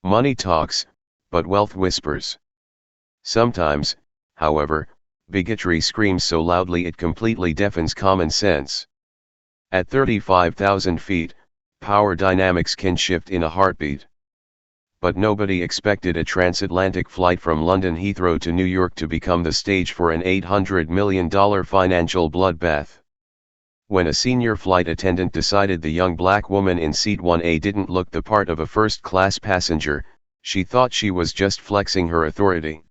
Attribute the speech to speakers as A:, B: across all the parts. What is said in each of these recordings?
A: Money talks, but wealth whispers. Sometimes, however, bigotry screams so loudly it completely deafens common sense. At 35,000 feet, power dynamics can shift in a heartbeat. But nobody expected a transatlantic flight from London Heathrow to New York to become the stage for an $800 million financial bloodbath. When a senior flight attendant decided the young black woman in seat 1A didn't look the part of a first-class passenger, she thought she was just flexing her authority.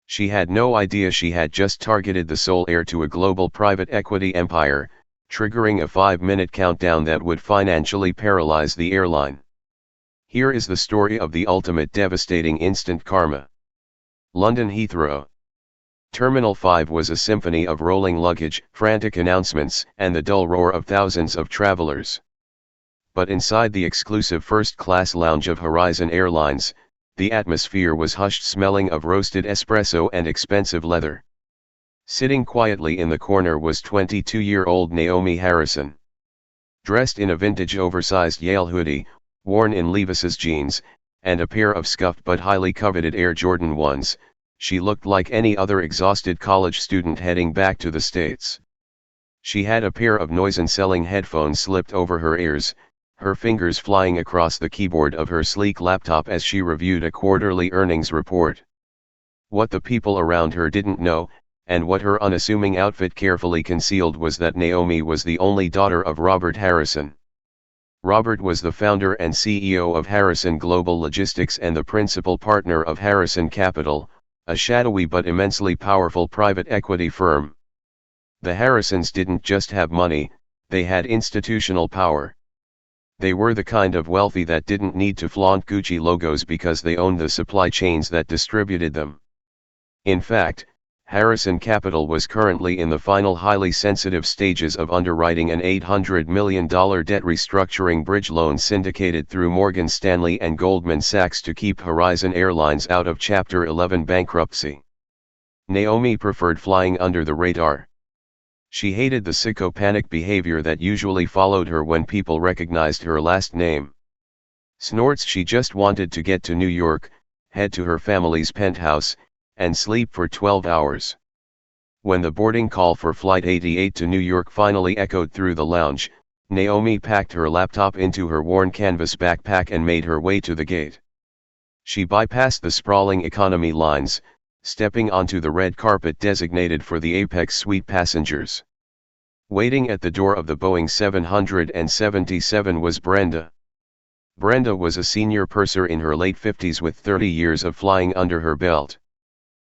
A: She had no idea she had just targeted the sole heir to a global private equity empire, triggering a 5-minute countdown that would financially paralyze the airline. Here is the story of the ultimate devastating instant karma. London Heathrow. Terminal 5 was a symphony of rolling luggage, frantic announcements, and the dull roar of thousands of travelers. But inside the exclusive first-class lounge of Horizon Airlines, the atmosphere was hushed, smelling of roasted espresso and expensive leather. Sitting quietly in the corner was 22-year-old Naomi Harrison. Dressed in a vintage oversized Yale hoodie, worn in Levi's jeans, and a pair of scuffed but highly coveted Air Jordan 1s, she looked like any other exhausted college student heading back to the States. She had a pair of noise-cancelling headphones slipped over her ears, her fingers flying across the keyboard of her sleek laptop as she reviewed a quarterly earnings report. What the people around her didn't know, and what her unassuming outfit carefully concealed, was that Naomi was the only daughter of Robert Harrison. Robert was the founder and CEO of Harrison Global Logistics and the principal partner of Harrison Capital, a shadowy but immensely powerful private equity firm. The Harrisons didn't just have money, they had institutional power. They were the kind of wealthy that didn't need to flaunt Gucci logos because they owned the supply chains that distributed them. In fact, Harrison Capital was currently in the final highly sensitive stages of underwriting an $800 million debt restructuring bridge loan syndicated through Morgan Stanley and Goldman Sachs to keep Horizon Airlines out of Chapter 11 bankruptcy. Naomi preferred flying under the radar. She hated the psychopanic behavior that usually followed her when people recognized her last name. Snorts. She just wanted to get to New York, head to her family's penthouse, and sleep for 12 hours. When the boarding call for Flight 88 to New York finally echoed through the lounge, Naomi packed her laptop into her worn canvas backpack and made her way to the gate. She bypassed the sprawling economy lines, stepping onto the red carpet designated for the Apex Suite passengers. Waiting at the door of the Boeing 777 was Brenda. Brenda was a senior purser in her late 50s with 30 years of flying under her belt.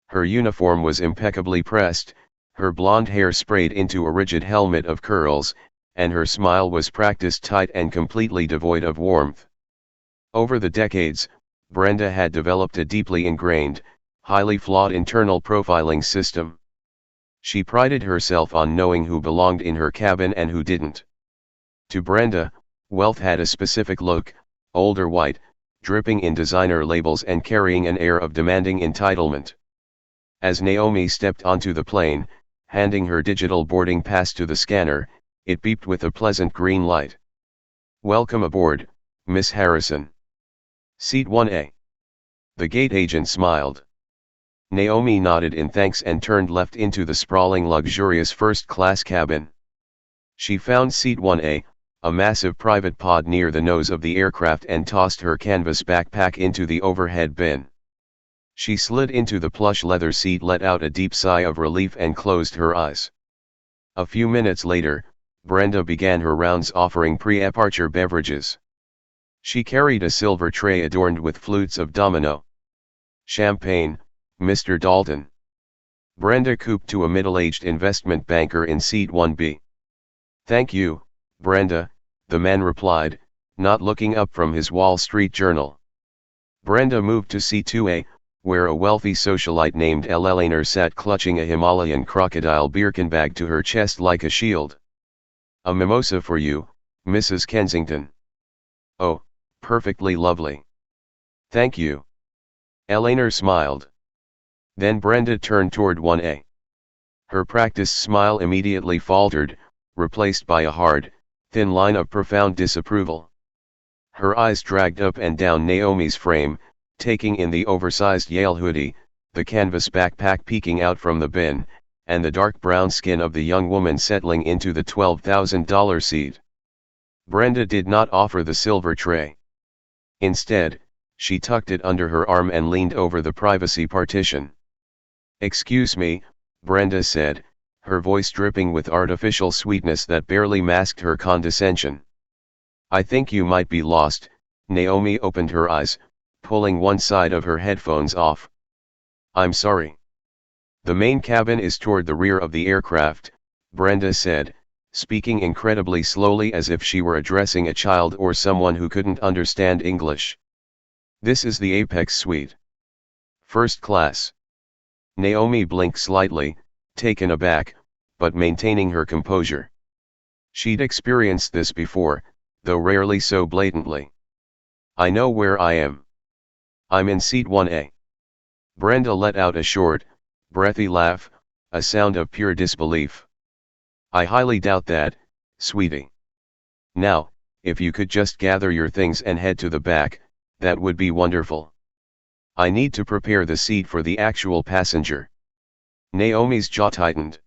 A: Her uniform was impeccably pressed, her blonde hair sprayed into a rigid helmet of curls, and her smile was practiced tight and completely devoid of warmth. Over the decades, Brenda had developed a deeply ingrained, highly flawed internal profiling system. She prided herself on knowing who belonged in her cabin and who didn't. To Brenda, wealth had a specific look: older white, dripping in designer labels and carrying an air of demanding entitlement. As Naomi stepped onto the plane, handing her digital boarding pass to the scanner, it beeped with a pleasant green light. "Welcome aboard, Miss Harrison. Seat 1A. The gate agent smiled. Naomi nodded in thanks and turned left into the sprawling luxurious first-class cabin. She found Seat 1A, a massive private pod near the nose of the aircraft, and tossed her canvas backpack into the overhead bin. She slid into the plush leather seat, let out a deep sigh of relief, and closed her eyes. A few minutes later, Brenda began her rounds offering pre-departure beverages. She carried a silver tray adorned with flutes of Domino. "Champagne, Mr. Dalton." Brenda cooped to a middle-aged investment banker in Seat 1B. "Thank you, Brenda," the man replied, not looking up from his Wall Street Journal. Brenda moved to Seat 2A, where a wealthy socialite named Eleanor sat clutching a Himalayan crocodile Birkenbag to her chest like a shield. "A mimosa for you, Mrs. Kensington." "Oh, perfectly lovely. Thank you." Eleanor smiled. Then Brenda turned toward 1A. Her practiced smile immediately faltered, replaced by a hard, thin line of profound disapproval. Her eyes dragged up and down Naomi's frame, taking in the oversized Yale hoodie, the canvas backpack peeking out from the bin, and the dark brown skin of the young woman settling into the $12,000 seat. Brenda did not offer the silver tray. Instead, she tucked it under her arm and leaned over the privacy partition. "Excuse me," Brenda said, her voice dripping with artificial sweetness that barely masked her condescension. "I think you might be lost." Naomi opened her eyes, pulling one side of her headphones off. "I'm sorry. The main cabin is toward the rear of the aircraft," Brenda said, speaking incredibly slowly as if she were addressing a child or someone who couldn't understand English. "This is the Apex suite. First class." Naomi blinked slightly, taken aback, but maintaining her composure. She'd experienced this before, though rarely so blatantly. "I know where I am. I'm in seat 1A. Brenda let out a short, breathy laugh, a sound of pure disbelief. "I highly doubt that, sweetie. Now, if you could just gather your things and head to the back, that would be wonderful. I need to prepare the seat for the actual passenger." Naomi's jaw tightened.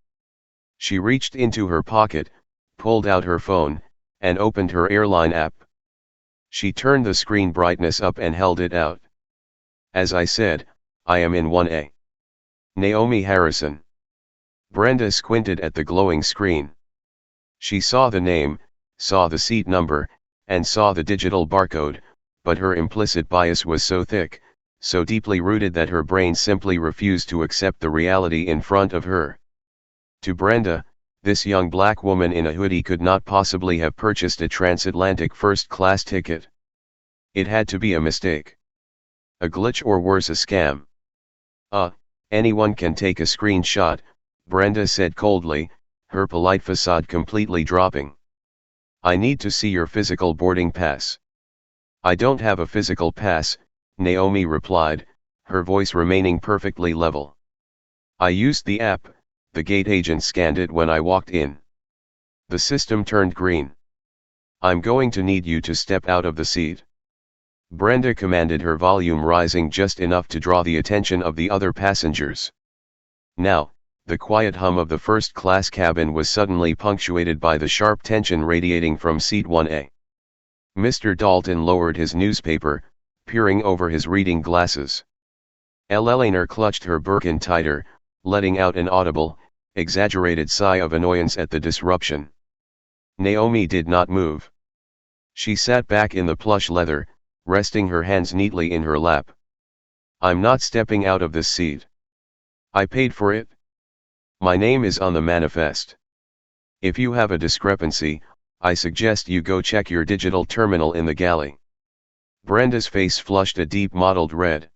A: She reached into her pocket, pulled out her phone, and opened her airline app. She turned the screen brightness up and held it out. "As I said, I am in 1A. Naomi Harrison." Brenda squinted at the glowing screen. She saw the name, saw the seat number, and saw the digital barcode, but her implicit bias was so thick, so deeply rooted that her brain simply refused to accept the reality in front of her. To Brenda, this young black woman in a hoodie could not possibly have purchased a transatlantic first-class ticket. It had to be a mistake. A glitch or worse, a scam. Anyone can take a screenshot," Brenda said coldly, her polite facade completely dropping. "I need to see your physical boarding pass." "I don't have a physical pass," Naomi replied, her voice remaining perfectly level. "I used the app, the gate agent scanned it when I walked in." The system turned green. "I'm going to need you to step out of the seat," Brenda commanded, her volume rising just enough to draw the attention of the other passengers. Now, the quiet hum of the first-class cabin was suddenly punctuated by the sharp tension radiating from seat 1A. Mr. Dalton lowered his newspaper, peering over his reading glasses. Eleanor clutched her Birkin tighter, letting out an audible, exaggerated sigh of annoyance at the disruption. Naomi did not move. She sat back in the plush leather, resting her hands neatly in her lap. "I'm not stepping out of this seat. I paid for it. My name is on the manifest. If you have a discrepancy, I suggest you go check your digital terminal in the galley." Brenda's face flushed a deep mottled red.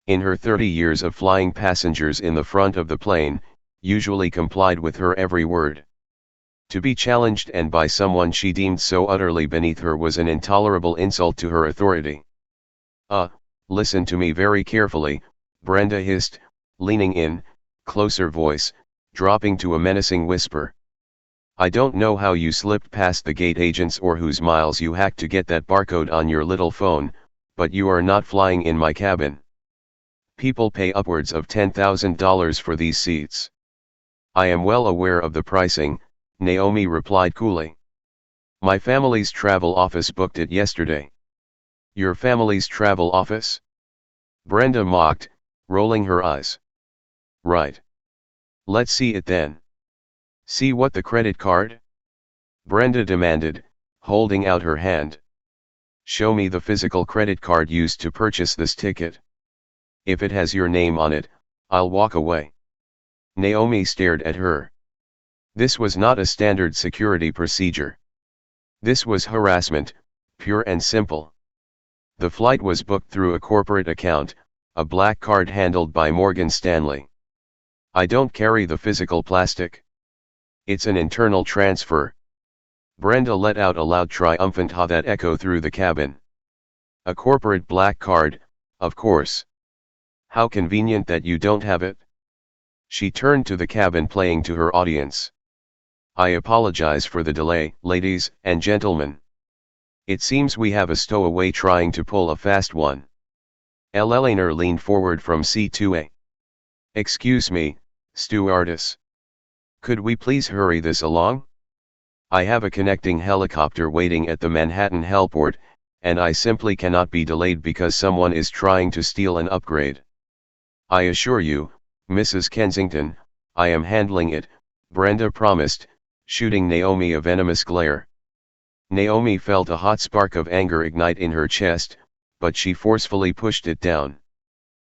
A: In her 30 years of flying, passengers in the front of the plane usually complied with her every word. To be challenged and by someone she deemed so utterly beneath her was an intolerable insult to her authority. Listen to me very carefully," Brenda hissed, leaning in, closer voice, dropping to a menacing whisper. "I don't know how you slipped past the gate agents or whose miles you hacked to get that barcode on your little phone, but you are not flying in my cabin. People pay upwards of $10,000 for these seats." "I am well aware of the pricing," Naomi replied coolly. "My family's travel office booked it yesterday." "Your family's travel office?" Brenda mocked, rolling her eyes. "Right. Let's see it then." "See what, the credit card?" Brenda demanded, holding out her hand. "Show me the physical credit card used to purchase this ticket. If it has your name on it, I'll walk away." Naomi stared at her. This was not a standard security procedure. This was harassment, pure and simple. The flight was booked through a corporate account, a black card handled by Morgan Stanley. "I don't carry the physical plastic. It's an internal transfer." Brenda let out a loud triumphant ha that echoed through the cabin. "A corporate black card, of course. How convenient that you don't have it." She turned to the cabin, playing to her audience. "I apologize for the delay, ladies and gentlemen. It seems we have a stowaway trying to pull a fast one. Eleanor leaned forward from C2A. Excuse me, stewardess. Could we please hurry this along? I have a connecting helicopter waiting at the Manhattan heliport, and I simply cannot be delayed because someone is trying to steal an upgrade. I assure you, Mrs. Kensington, I am handling it, Brenda promised, shooting Naomi a venomous glare. Naomi felt a hot spark of anger ignite in her chest, but she forcefully pushed it down.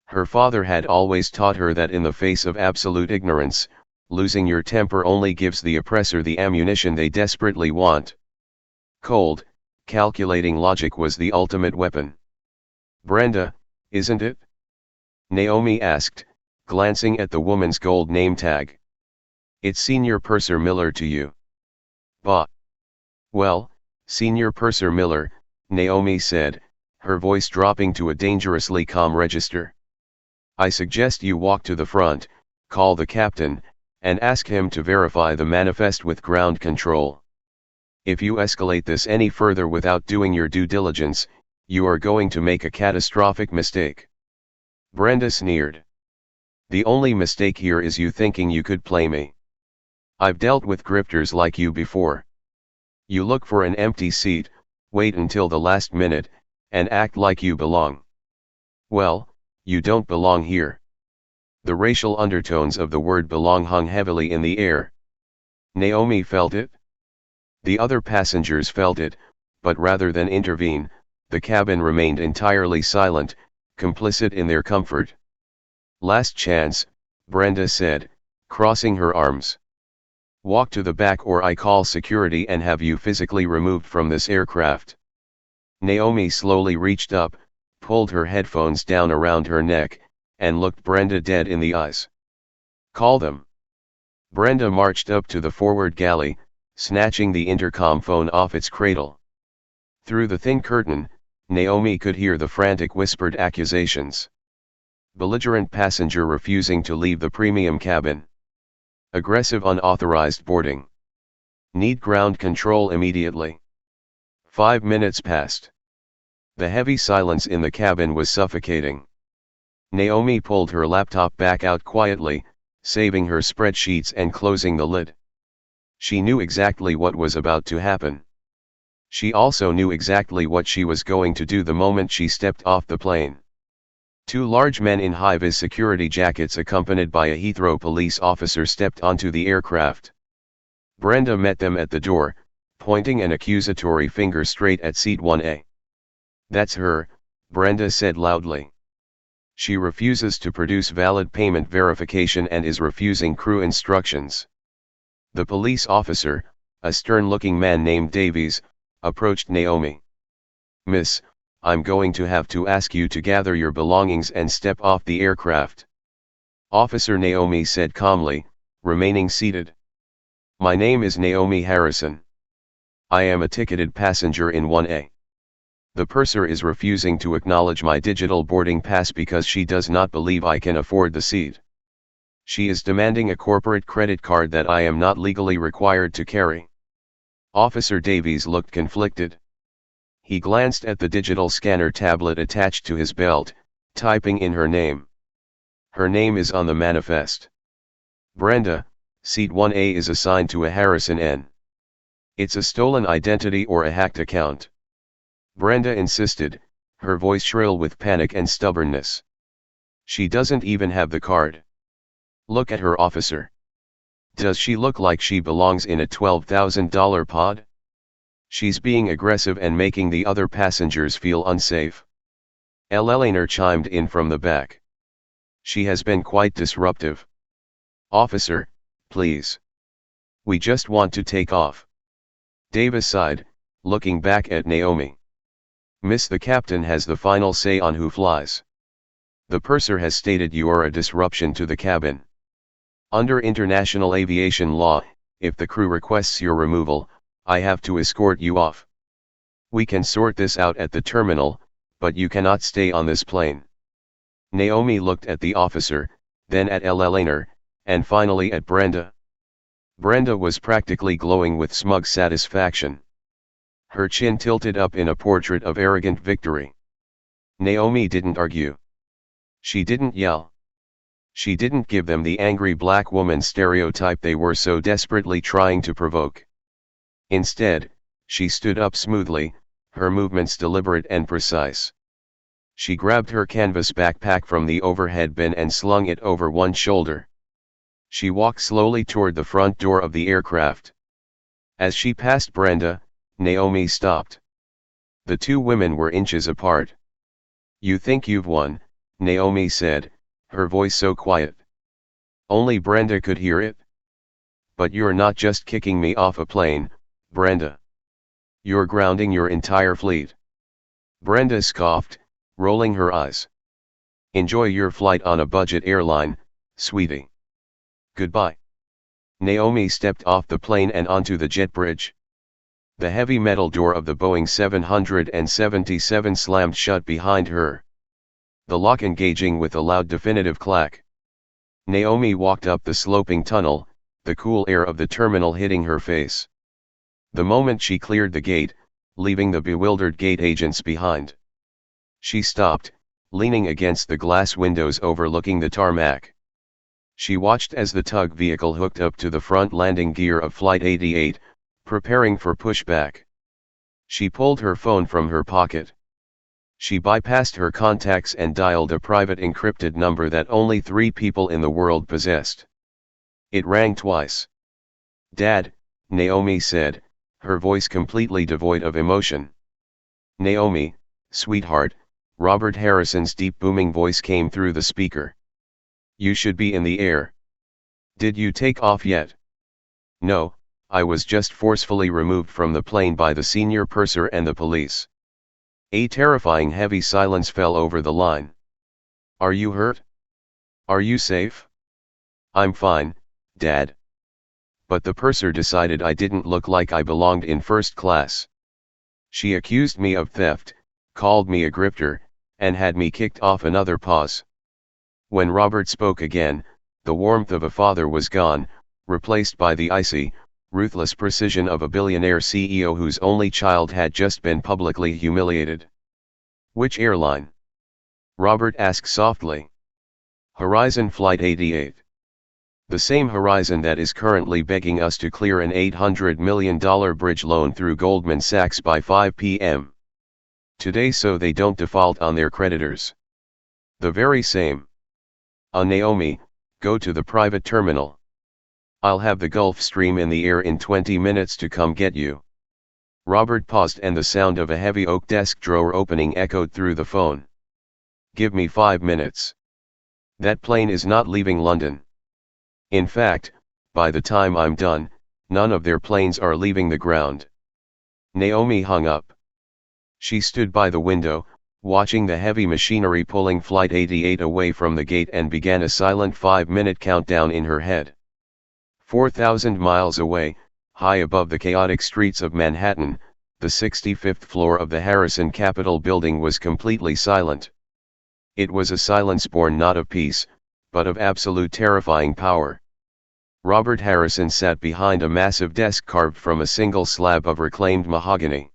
A: Her father had always taught her that in the face of absolute ignorance, losing your temper only gives the oppressor the ammunition they desperately want. Cold, calculating logic was the ultimate weapon. Brenda, isn't it? Naomi asked, glancing at the woman's gold name tag. It's Senior Purser Miller to you. Bah. Well, Senior Purser Miller, Naomi said, her voice dropping to a dangerously calm register. I suggest you walk to the front, call the captain, and ask him to verify the manifest with ground control. If you escalate this any further without doing your due diligence, you are going to make a catastrophic mistake. Brenda sneered. The only mistake here is you thinking you could play me. I've dealt with grifters like you before. You look for an empty seat, wait until the last minute, and act like you belong. Well, you don't belong here. The racial undertones of the word belong hung heavily in the air. Naomi felt it. The other passengers felt it, but rather than intervene, the cabin remained entirely silent, complicit in their comfort. Last chance, Brenda said, crossing her arms. Walk to the back or I call security and have you physically removed from this aircraft. Naomi slowly reached up, pulled her headphones down around her neck, and looked Brenda dead in the eyes. Call them. Brenda marched up to the forward galley, snatching the intercom phone off its cradle. Through the thin curtain, Naomi could hear the frantic whispered accusations. Belligerent passenger refusing to leave the premium cabin. Aggressive unauthorized boarding. Need ground control immediately. 5 minutes passed. The heavy silence in the cabin was suffocating. Naomi pulled her laptop back out quietly, saving her spreadsheets and closing the lid. She knew exactly what was about to happen. She also knew exactly what she was going to do the moment she stepped off the plane. 2 large men in high-vis security jackets accompanied by a Heathrow police officer stepped onto the aircraft. Brenda met them at the door, pointing an accusatory finger straight at seat 1A. That's her, Brenda said loudly. She refuses to produce valid payment verification and is refusing crew instructions. The police officer, a stern-looking man named Davies, approached Naomi. Miss, I'm going to have to ask you to gather your belongings and step off the aircraft. Officer, Naomi said calmly, remaining seated. My name is Naomi Harrison. I am a ticketed passenger in 1A. The purser is refusing to acknowledge my digital boarding pass because she does not believe I can afford the seat. She is demanding a corporate credit card that I am not legally required to carry. Officer Davies looked conflicted. He glanced at the digital scanner tablet attached to his belt, typing in her name. Her name is on the manifest. Brenda, seat 1A is assigned to a Harrison N. It's a stolen identity or a hacked account. Brenda insisted, her voice shrill with panic and stubbornness. She doesn't even have the card. Look at her, officer. Does she look like she belongs in a $12,000 pod? She's being aggressive and making the other passengers feel unsafe. Eleanor chimed in from the back. She has been quite disruptive. Officer, please. We just want to take off. Davis sighed, looking back at Naomi. Miss, the captain has the final say on who flies. The purser has stated you are a disruption to the cabin. Under international aviation law, if the crew requests your removal, I have to escort you off. We can sort this out at the terminal, but you cannot stay on this plane. Naomi looked at the officer, then at Eleanor, and finally at Brenda. Brenda was practically glowing with smug satisfaction. her chin tilted up in a portrait of arrogant victory. Naomi didn't argue. She didn't yell. She didn't give them the angry black woman stereotype they were so desperately trying to provoke. Instead, she stood up smoothly, her movements deliberate and precise. She grabbed her canvas backpack from the overhead bin and slung it over one shoulder. She walked slowly toward the front door of the aircraft. As she passed Brenda, Naomi stopped. The two women were inches apart. "You think you've won," Naomi said, her voice so quiet. Only Brenda could hear it. "But you're not just kicking me off a plane, Brenda. You're grounding your entire fleet." Brenda scoffed, rolling her eyes. "Enjoy your flight on a budget airline, sweetie. Goodbye." Naomi stepped off the plane and onto the jet bridge. The heavy metal door of the Boeing 777 slammed shut behind her, the lock engaging with a loud definitive clack. Naomi walked up the sloping tunnel, the cool air of the terminal hitting her face. The moment she cleared the gate, leaving the bewildered gate agents behind, she stopped, leaning against the glass windows overlooking the tarmac. She watched as the tug vehicle hooked up to the front landing gear of Flight 88, preparing for pushback. She pulled her phone from her pocket. She bypassed her contacts and dialed a private encrypted number that only 3 people in the world possessed. It rang twice. "Dad," Naomi said, her voice completely devoid of emotion. "Naomi, sweetheart," Robert Harrison's deep booming voice came through the speaker. "You should be in the air. Did you take off yet?" "No, I was just forcefully removed from the plane by the senior purser and the police." A terrifying heavy silence fell over the line. "Are you hurt? Are you safe?" "I'm fine, Dad. But the purser decided I didn't look like I belonged in first class. She accused me of theft, called me a grifter, and had me kicked off another pause." When Robert spoke again, the warmth of a father was gone, replaced by the icy, ruthless precision of a billionaire CEO whose only child had just been publicly humiliated. "Which airline?" Robert asked softly. "Horizon Flight 88. The same Horizon that is currently begging us to clear an $800 million bridge loan through Goldman Sachs by 5 p.m. today so they don't default on their creditors. The very same. Naomi, go to the private terminal. I'll have the Gulf Stream in the air in 20 minutes to come get you." Robert paused and the sound of a heavy oak desk drawer opening echoed through the phone. "Give me 5 minutes. That plane is not leaving London. In fact, by the time I'm done, none of their planes are leaving the ground." Naomi hung up. She stood by the window, watching the heavy machinery pulling Flight 88 away from the gate and began a silent 5-minute countdown in her head. 4,000 miles away, high above the chaotic streets of Manhattan, the 65th floor of the Harrison Capitol building was completely silent. It was a silence born not of peace, but of absolute terrifying power. Robert Harrison sat behind a massive desk carved from a single slab of reclaimed mahogany.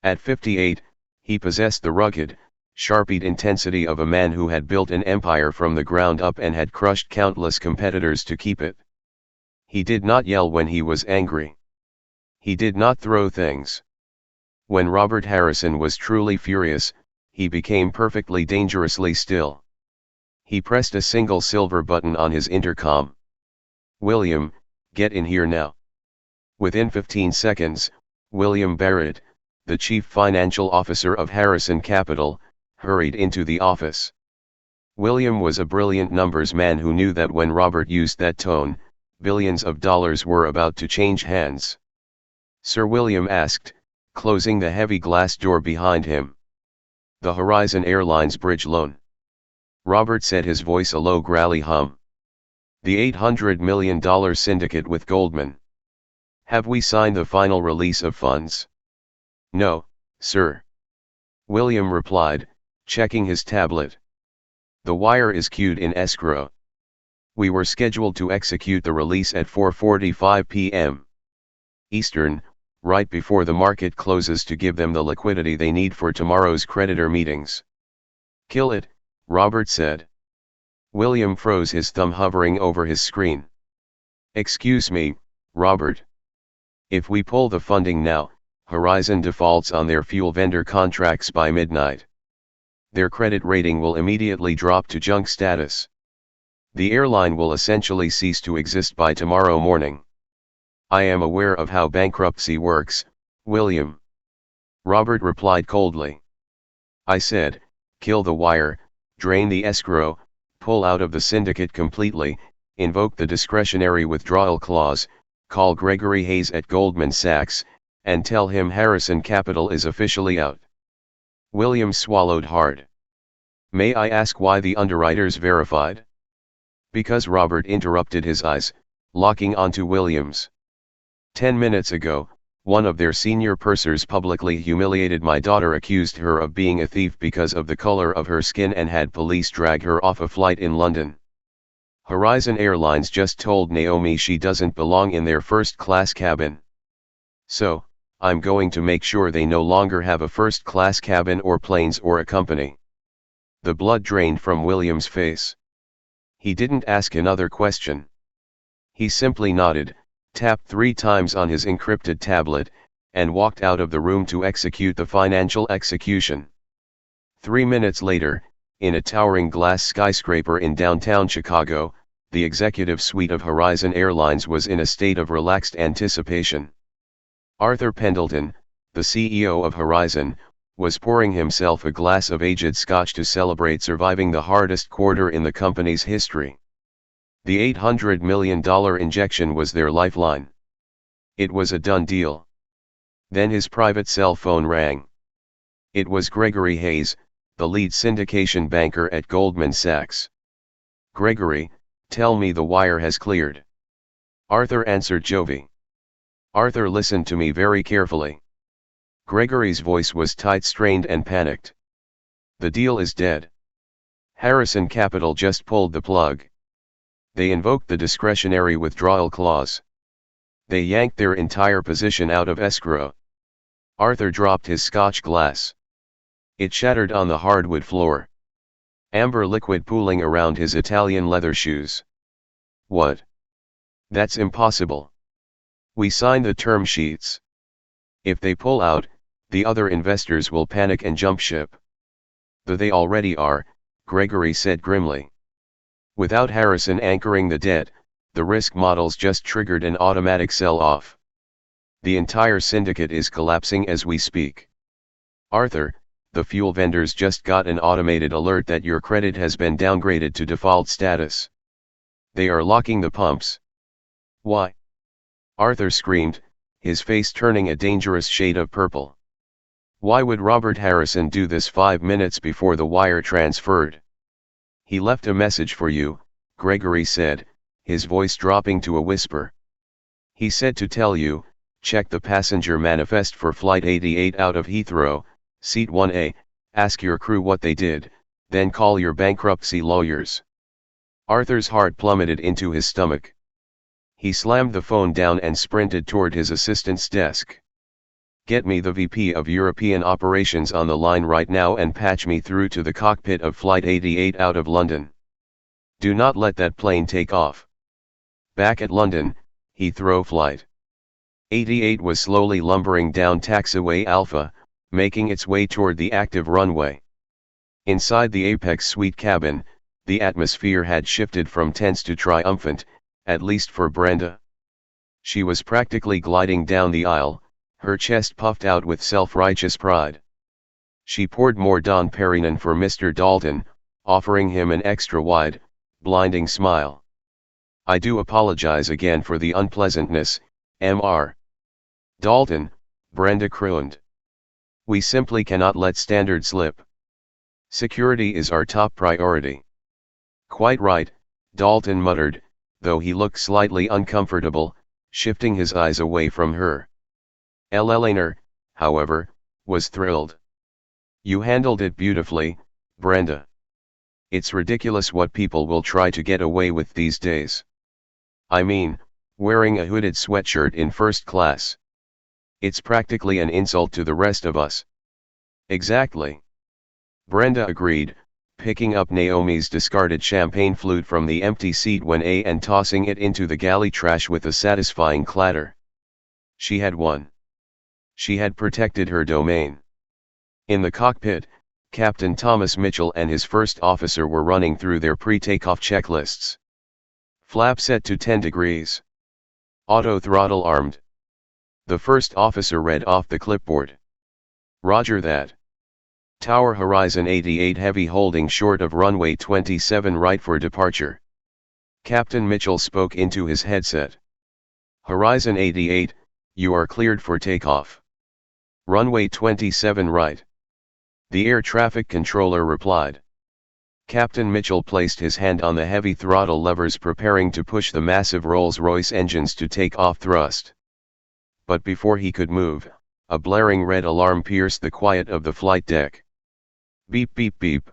A: At 58, he possessed the rugged, sharp-edged intensity of a man who had built an empire from the ground up and had crushed countless competitors to keep it. He did not yell when he was angry. He did not throw things. When Robert Harrison was truly furious, he became perfectly dangerously still. He pressed a single silver button on his intercom. "William, get in here now." Within 15 seconds, William Barrett, the chief financial officer of Harrison Capital, hurried into the office. William was a brilliant numbers man who knew that when Robert used that tone, billions of dollars were about to change hands. "Sir," William asked, closing the heavy glass door behind him. "The Horizon Airlines bridge loan." Robert said, his voice a low growly hum. "The $800 million syndicate with Goldman. Have we signed the final release of funds?" "No, sir," William replied, checking his tablet. "The wire is queued in escrow. We were scheduled to execute the release at 4:45 p.m. Eastern, right before the market closes to give them the liquidity they need for tomorrow's creditor meetings. Kill it, Robert said. William froze, his thumb hovering over his screen. Excuse me, Robert. If we pull the funding now, Horizon defaults on their fuel vendor contracts by midnight. Their credit rating will immediately drop to junk status. The airline will essentially cease to exist by tomorrow morning. I am aware of how bankruptcy works, William. Robert replied coldly. I said, kill the wire, drain the escrow, pull out of the syndicate completely, invoke the discretionary withdrawal clause, call Gregory Hayes at Goldman Sachs, and tell him Harrison Capital is officially out. William swallowed hard. May I ask why the underwriters verified? Because Robert interrupted, his eyes locking onto William's. 10 minutes ago, one of their senior pursers publicly humiliated my daughter, accused her of being a thief because of the color of her skin, and had police drag her off a flight in London. Horizon Airlines just told Naomi she doesn't belong in their first-class cabin. So, I'm going to make sure they no longer have a first-class cabin or planes or a company. The blood drained from William's face. He didn't ask another question. He simply nodded, tapped 3 times on his encrypted tablet, and walked out of the room to execute the financial execution. 3 minutes later, in a towering glass skyscraper in downtown Chicago, the executive suite of Horizon Airlines was in a state of relaxed anticipation. Arthur Pendleton, the CEO of Horizon, was pouring himself a glass of aged scotch to celebrate surviving the hardest quarter in the company's history. The $800 million injection was their lifeline. It was a done deal. Then his private cell phone rang. It was Gregory Hayes, the lead syndication banker at Goldman Sachs. Gregory, tell me the wire has cleared. Arthur answered Jovi. Arthur listened to me very carefully. Gregory's voice was tight, strained and panicked. The deal is dead. Harrison Capital just pulled the plug. They invoked the discretionary withdrawal clause. They yanked their entire position out of escrow. Arthur dropped his scotch glass. It shattered on the hardwood floor. Amber liquid pooling around his Italian leather shoes. What? That's impossible. We signed the term sheets. If they pull out, the other investors will panic and jump ship. Though they already are, Gregory said grimly. Without Harrison anchoring the debt, the risk models just triggered an automatic sell-off. The entire syndicate is collapsing as we speak. Arthur, the fuel vendors just got an automated alert that your credit has been downgraded to default status. They are locking the pumps. Why? Arthur screamed, his face turning a dangerous shade of purple. Why would Robert Harrison do this 5 minutes before the wire transferred? He left a message for you, Gregory said, his voice dropping to a whisper. He said to tell you, check the passenger manifest for Flight 88 out of Heathrow, Seat 1A, ask your crew what they did, then call your bankruptcy lawyers. Arthur's heart plummeted into his stomach. He slammed the phone down and sprinted toward his assistant's desk. Get me the VP of European Operations on the line right now and patch me through to the cockpit of Flight 88 out of London. Do not let that plane take off. Back at London, Heathrow Flight 88 was slowly lumbering down taxiway Alpha, making its way toward the active runway. Inside the Apex Suite cabin, the atmosphere had shifted from tense to triumphant, at least for Brenda. She was practically gliding down the aisle, her chest puffed out with self-righteous pride. She poured more Dom Perignon for Mr. Dalton, offering him an extra-wide, blinding smile. I do apologize again for the unpleasantness, Mr. Dalton, Brenda crooned. We simply cannot let standard slip. Security is our top priority. Quite right, Dalton muttered, though he looked slightly uncomfortable, shifting his eyes away from her. Eleanor, however, was thrilled. You handled it beautifully, Brenda. It's ridiculous what people will try to get away with these days. I mean, wearing a hooded sweatshirt in first class. It's practically an insult to the rest of us. Exactly. Brenda agreed, picking up Naomi's discarded champagne flute from the empty seat and tossing it into the galley trash with a satisfying clatter. She had won. She had protected her domain. In the cockpit, Captain Thomas Mitchell and his first officer were running through their pre-takeoff checklists. Flap set to 10 degrees. Auto throttle armed. The first officer read off the clipboard. Roger that. Tower Horizon 88 heavy holding short of runway 27 right for departure. Captain Mitchell spoke into his headset. Horizon 88, you are cleared for takeoff. Runway 27 right. The air traffic controller replied. Captain Mitchell placed his hand on the heavy throttle levers preparing to push the massive Rolls-Royce engines to take off thrust. But before he could move, a blaring red alarm pierced the quiet of the flight deck. Beep beep beep.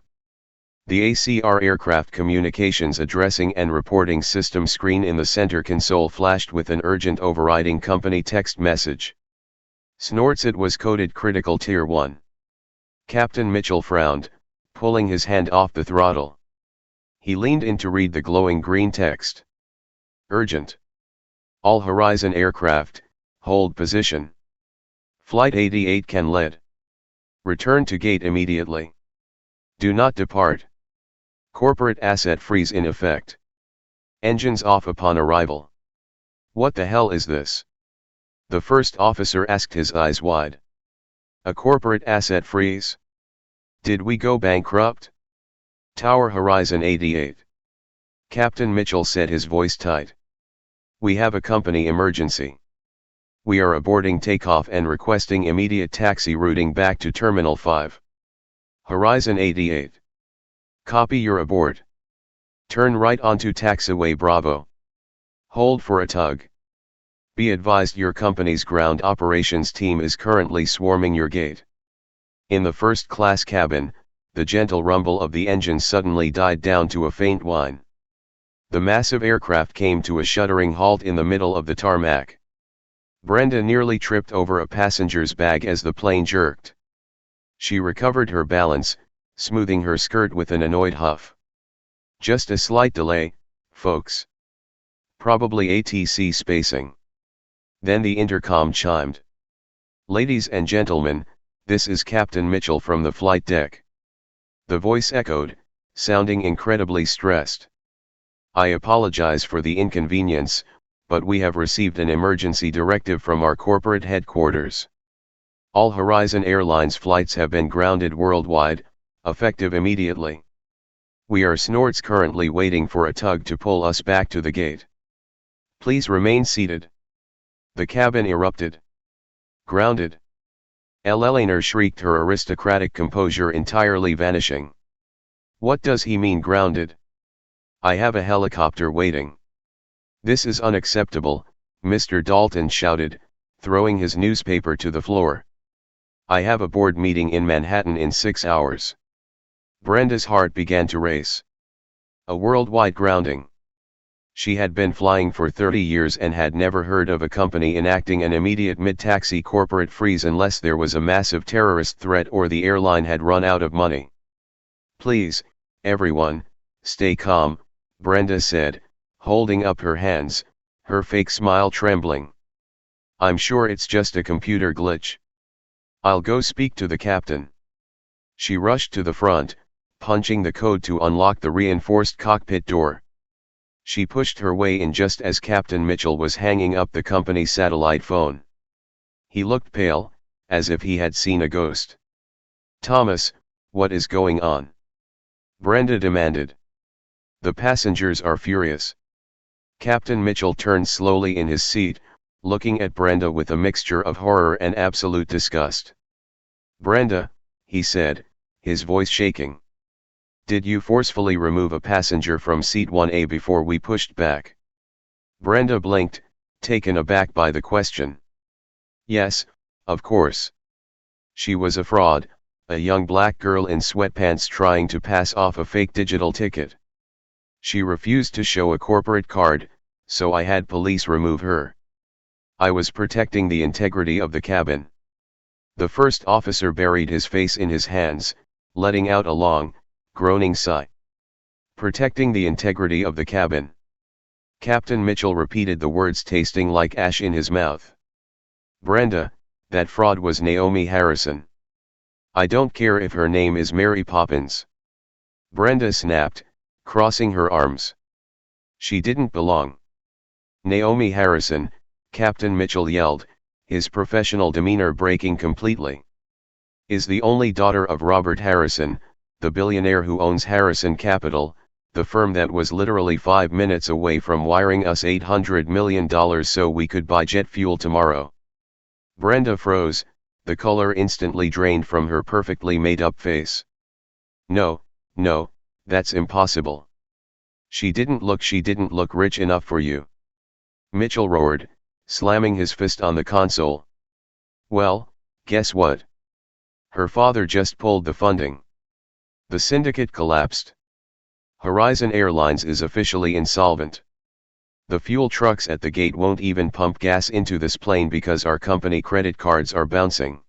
A: The ACR aircraft communications addressing and reporting system screen in the center console flashed with an urgent overriding company text message. Snorts. It was coded critical tier 1. Captain Mitchell frowned, pulling his hand off the throttle. He leaned in to read the glowing green text. Urgent. All Horizon aircraft, hold position. Flight 88 can lead. Return to gate immediately. Do not depart. Corporate asset freeze in effect. Engines off upon arrival. What the hell is this? The first officer asked, his eyes wide. A corporate asset freeze? Did we go bankrupt? Tower Horizon 88. Captain Mitchell said, his voice tight. We have a company emergency. We are aborting takeoff and requesting immediate taxi routing back to Terminal 5. Horizon 88. Copy, your abort. Turn right onto taxiway Bravo. Hold for a tug. Be advised, your company's ground operations team is currently swarming your gate. In the first class cabin, the gentle rumble of the engine suddenly died down to a faint whine. The massive aircraft came to a shuddering halt in the middle of the tarmac. Brenda nearly tripped over a passenger's bag as the plane jerked. She recovered her balance, smoothing her skirt with an annoyed huff. Just a slight delay, folks. Probably ATC spacing. Then the intercom chimed. Ladies and gentlemen, this is Captain Mitchell from the flight deck. The voice echoed, sounding incredibly stressed. I apologize for the inconvenience, but we have received an emergency directive from our corporate headquarters. All Horizon Airlines flights have been grounded worldwide, effective immediately. We are Snorts currently waiting for a tug to pull us back to the gate. Please remain seated. The cabin erupted. Grounded. Eleanor shrieked, her aristocratic composure entirely vanishing. What does he mean grounded? I have a helicopter waiting. This is unacceptable, Mr. Dalton shouted, throwing his newspaper to the floor. I have a board meeting in Manhattan in 6 hours. Brenda's heart began to race. A worldwide grounding. She had been flying for 30 years and had never heard of a company enacting an immediate mid-taxi corporate freeze unless there was a massive terrorist threat or the airline had run out of money. Please, everyone, stay calm, Brenda said, holding up her hands, her fake smile trembling. I'm sure it's just a computer glitch. I'll go speak to the captain. She rushed to the front, punching the code to unlock the reinforced cockpit door. She pushed her way in just as Captain Mitchell was hanging up the company satellite phone. He looked pale, as if he had seen a ghost. Thomas, what is going on? Brenda demanded. The passengers are furious. Captain Mitchell turned slowly in his seat, looking at Brenda with a mixture of horror and absolute disgust. Brenda, he said, his voice shaking. Did you forcefully remove a passenger from seat 1A before we pushed back? Brenda blinked, taken aback by the question. Yes, of course. She was a fraud, a young black girl in sweatpants trying to pass off a fake digital ticket. She refused to show a corporate card, so I had police remove her. I was protecting the integrity of the cabin. The first officer buried his face in his hands, letting out a long, groaning sigh. Protecting the integrity of the cabin. Captain Mitchell repeated the words, tasting like ash in his mouth. Brenda, that fraud was Naomi Harrison. I don't care if her name is Mary Poppins. Brenda snapped, crossing her arms. She didn't belong. Naomi Harrison, Captain Mitchell yelled, his professional demeanor breaking completely, is the only daughter of Robert Harrison, the billionaire who owns Harrison Capital, the firm that was literally 5 minutes away from wiring us $800 million so we could buy jet fuel tomorrow. Brenda froze, the color instantly drained from her perfectly made-up face. No, no, that's impossible. She didn't look rich enough for you. Mitchell roared, slamming his fist on the console. Well, guess what? Her father just pulled the funding. The syndicate collapsed. Horizon Airlines is officially insolvent. The fuel trucks at the gate won't even pump gas into this plane because our company credit cards are bouncing.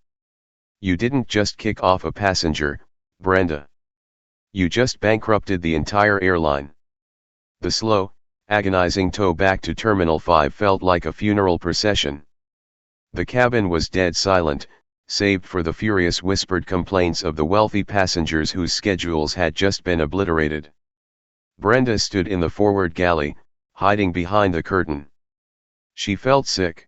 A: You didn't just kick off a passenger, Brenda. You just bankrupted the entire airline. The slow, agonizing tow back to Terminal 5 felt like a funeral procession. The cabin was dead silent, save for the furious whispered complaints of the wealthy passengers whose schedules had just been obliterated. Brenda stood in the forward galley, hiding behind the curtain. She felt sick.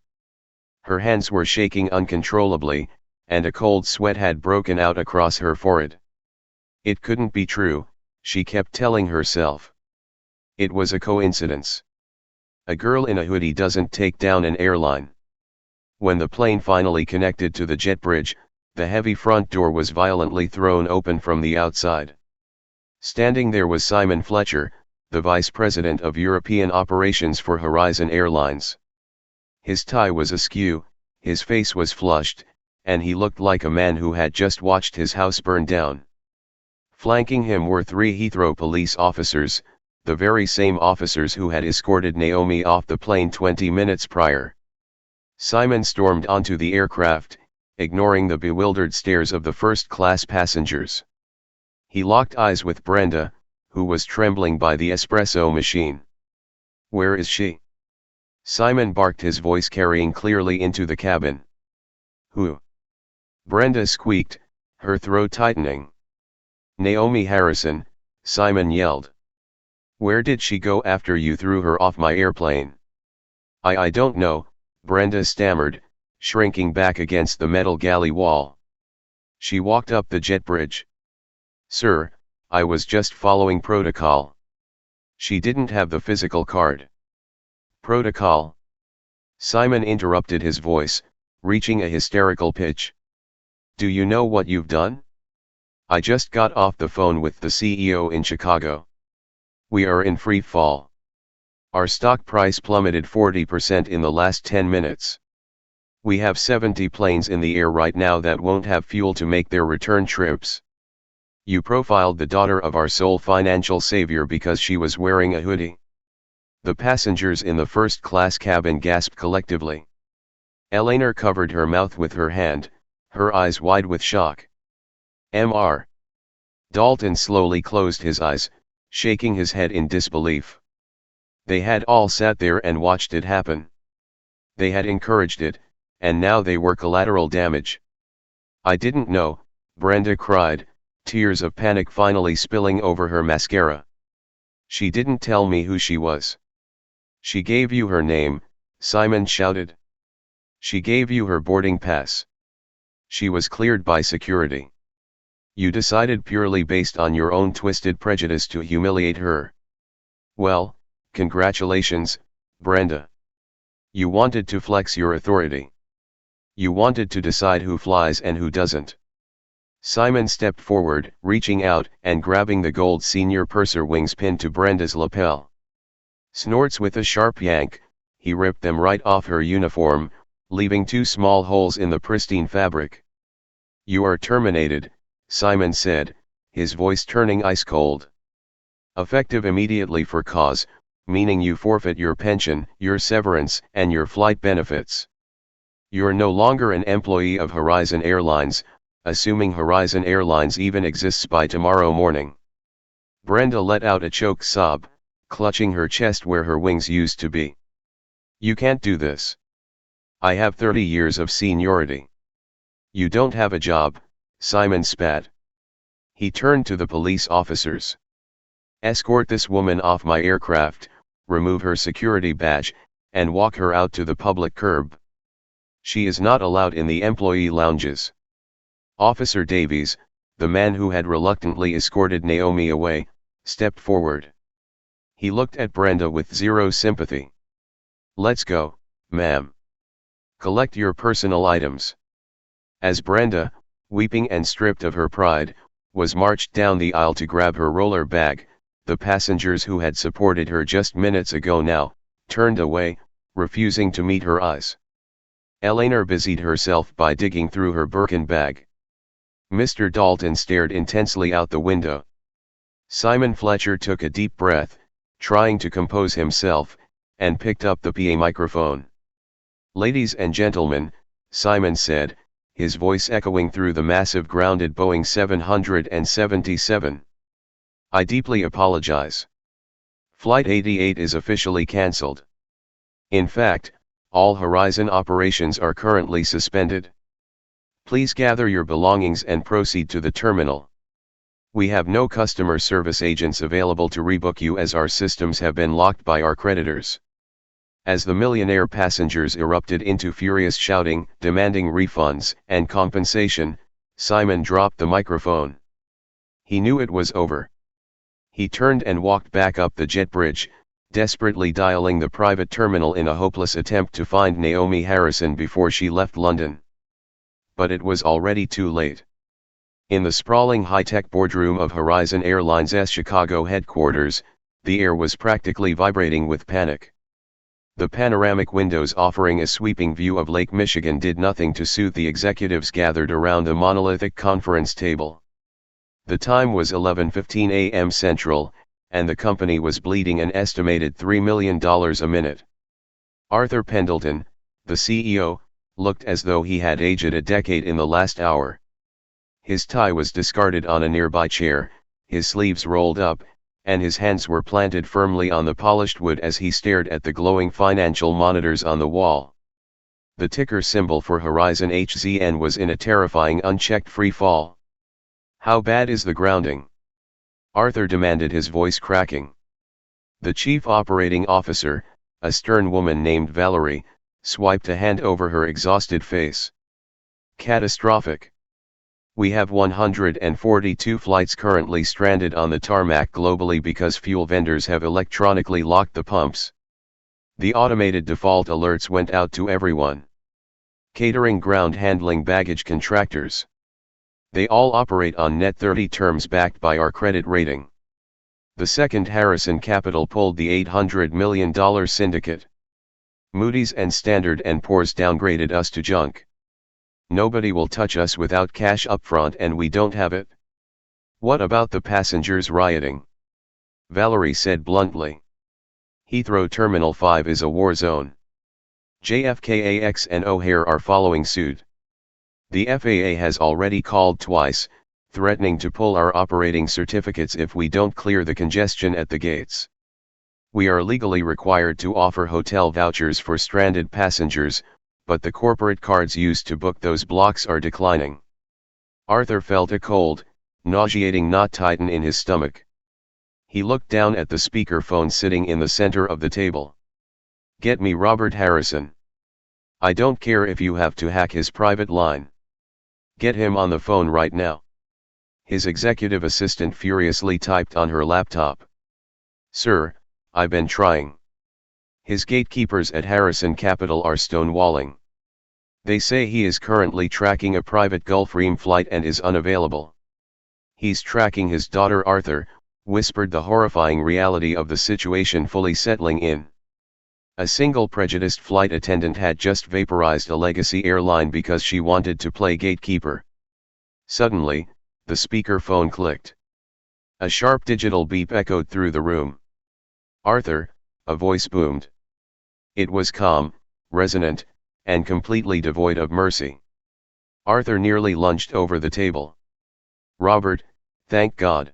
A: Her hands were shaking uncontrollably, and a cold sweat had broken out across her forehead. It couldn't be true, she kept telling herself. It was a coincidence. A girl in a hoodie doesn't take down an airline. When the plane finally connected to the jet bridge, the heavy front door was violently thrown open from the outside. Standing there was Simon Fletcher, the Vice President of European Operations for Horizon Airlines. His tie was askew, his face was flushed, and he looked like a man who had just watched his house burn down. Flanking him were 3 Heathrow police officers, the very same officers who had escorted Naomi off the plane 20 minutes prior. Simon stormed onto the aircraft, ignoring the bewildered stares of the first-class passengers. He locked eyes with Brenda, who was trembling by the espresso machine. Where is she? Simon barked, his voice carrying clearly into the cabin. Who? Brenda squeaked, her throat tightening. Naomi Harrison, Simon yelled. Where did she go after you threw her off my airplane? I don't know, Brenda stammered, shrinking back against the metal galley wall. She walked up the jet bridge. Sir, I was just following protocol. She didn't have the physical card. Protocol? Simon interrupted, his voice, reaching a hysterical pitch. Do you know what you've done? I just got off the phone with the CEO in Chicago. We are in free fall. Our stock price plummeted 40% in the last 10 minutes. We have 70 planes in the air right now that won't have fuel to make their return trips. You profiled the daughter of our sole financial savior because she was wearing a hoodie. The passengers in the first-class cabin gasped collectively. Eleanor covered her mouth with her hand, her eyes wide with shock. Mr. Dalton slowly closed his eyes, shaking his head in disbelief. They had all sat there and watched it happen. They had encouraged it, and now they were collateral damage. I didn't know, Brenda cried, tears of panic finally spilling over her mascara. She didn't tell me who she was. She gave you her name, Simon shouted. She gave you her boarding pass. She was cleared by security. You decided purely based on your own twisted prejudice to humiliate her. Well, congratulations, Brenda. You wanted to flex your authority. You wanted to decide who flies and who doesn't. Simon stepped forward, reaching out and grabbing the gold senior purser wings pinned to Brenda's lapel. Snorts with a sharp yank, he ripped them right off her uniform, leaving 2 small holes in the pristine fabric. You are terminated, Simon said, his voice turning ice cold. Effective immediately for cause, meaning you forfeit your pension, your severance, and your flight benefits. You're no longer an employee of Horizon Airlines, assuming Horizon Airlines even exists by tomorrow morning. Brenda let out a choked sob, clutching her chest where her wings used to be. You can't do this. I have 30 years of seniority. You don't have a job, Simon spat. He turned to the police officers. Escort this woman off my aircraft, remove her security badge, and walk her out to the public curb. She is not allowed in the employee lounges. Officer Davies, the man who had reluctantly escorted Naomi away, stepped forward. He looked at Brenda with zero sympathy. Let's go, ma'am. Collect your personal items. As Brenda, weeping and stripped of her pride, was marched down the aisle to grab her roller bag, the passengers who had supported her just minutes ago now, turned away, refusing to meet her eyes. Eleanor busied herself by digging through her Birkin bag. Mr. Dalton stared intensely out the window. Simon Fletcher took a deep breath, trying to compose himself, and picked up the PA microphone. Ladies and gentlemen, Simon said, his voice echoing through the massive grounded Boeing 777. I deeply apologize. Flight 88 is officially cancelled. In fact, all Horizon operations are currently suspended. Please gather your belongings and proceed to the terminal. We have no customer service agents available to rebook you as our systems have been locked by our creditors. As the Millionaire passengers erupted into furious shouting, demanding refunds and compensation, Simon dropped the microphone. He knew it was over. He turned and walked back up the jet bridge, desperately dialing the private terminal in a hopeless attempt to find Naomi Harrison before she left London. But it was already too late. In the sprawling high-tech boardroom of Horizon Airlines' Chicago headquarters, the air was practically vibrating with panic. The panoramic windows offering a sweeping view of Lake Michigan did nothing to soothe the executives gathered around the monolithic conference table. The time was 11:15 a.m. Central, and the company was bleeding an estimated $3 million a minute. Arthur Pendleton, the CEO, looked as though he had aged a decade in the last hour. His tie was discarded on a nearby chair, his sleeves rolled up, and his hands were planted firmly on the polished wood as he stared at the glowing financial monitors on the wall. The ticker symbol for Horizon HZN was in a terrifying unchecked free fall. How bad is the grounding? Arthur demanded, his voice cracking. The chief operating officer, a stern woman named Valerie, swiped a hand over her exhausted face. Catastrophic. We have 142 flights currently stranded on the tarmac globally because fuel vendors have electronically locked the pumps. The automated default alerts went out to everyone. Catering, ground handling, baggage contractors. They all operate on net 30 terms backed by our credit rating. The second Harrison Capital pulled the $800 million syndicate. Moody's and Standard & Poor's downgraded us to junk. Nobody will touch us without cash upfront, and we don't have it. What about the passengers rioting? Valerie said bluntly. Heathrow Terminal 5 is a war zone. JFK and O'Hare are following suit. The FAA has already called twice, threatening to pull our operating certificates if we don't clear the congestion at the gates. We are legally required to offer hotel vouchers for stranded passengers, but the corporate cards used to book those blocks are declining. Arthur felt a cold, nauseating knot tighten in his stomach. He looked down at the speakerphone sitting in the center of the table. Get me Robert Harrison. I don't care if you have to hack his private line. Get him on the phone right now. His executive assistant furiously typed on her laptop. Sir, I've been trying. His gatekeepers at Harrison Capital are stonewalling. They say he is currently tracking a private Gulfstream flight and is unavailable. He's tracking his daughter Arthur, whispered the horrifying reality of the situation fully settling in. A single prejudiced flight attendant had just vaporized a legacy airline because she wanted to play gatekeeper. Suddenly, the speakerphone clicked. A sharp digital beep echoed through the room. Arthur, a voice boomed. It was calm, resonant, and completely devoid of mercy. Arthur nearly lunged over the table. "Robert, thank God.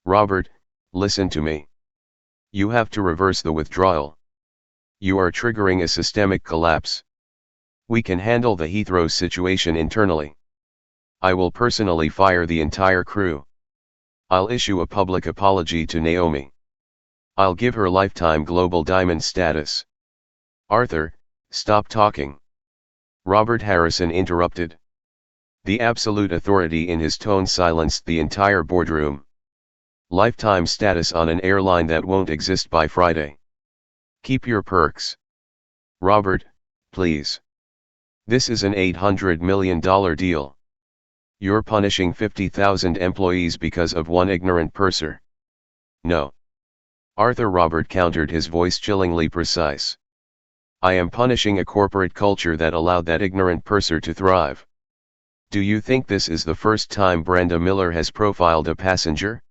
A: Robert, listen to me. You have to reverse the withdrawal. You are triggering a systemic collapse. We can handle the Heathrow situation internally. I will personally fire the entire crew. I'll issue a public apology to Naomi. I'll give her lifetime global diamond status." "Arthur, stop talking," Robert Harrison interrupted. The absolute authority in his tone silenced the entire boardroom. "Lifetime status on an airline that won't exist by Friday. Keep your perks. Robert, please. This is an $800 million deal. You're punishing 50,000 employees because of one ignorant purser. No. Arthur." Robert countered, his voice chillingly precise. "I am punishing a corporate culture that allowed that ignorant purser to thrive. Do you think this is the first time Brenda Miller has profiled a passenger?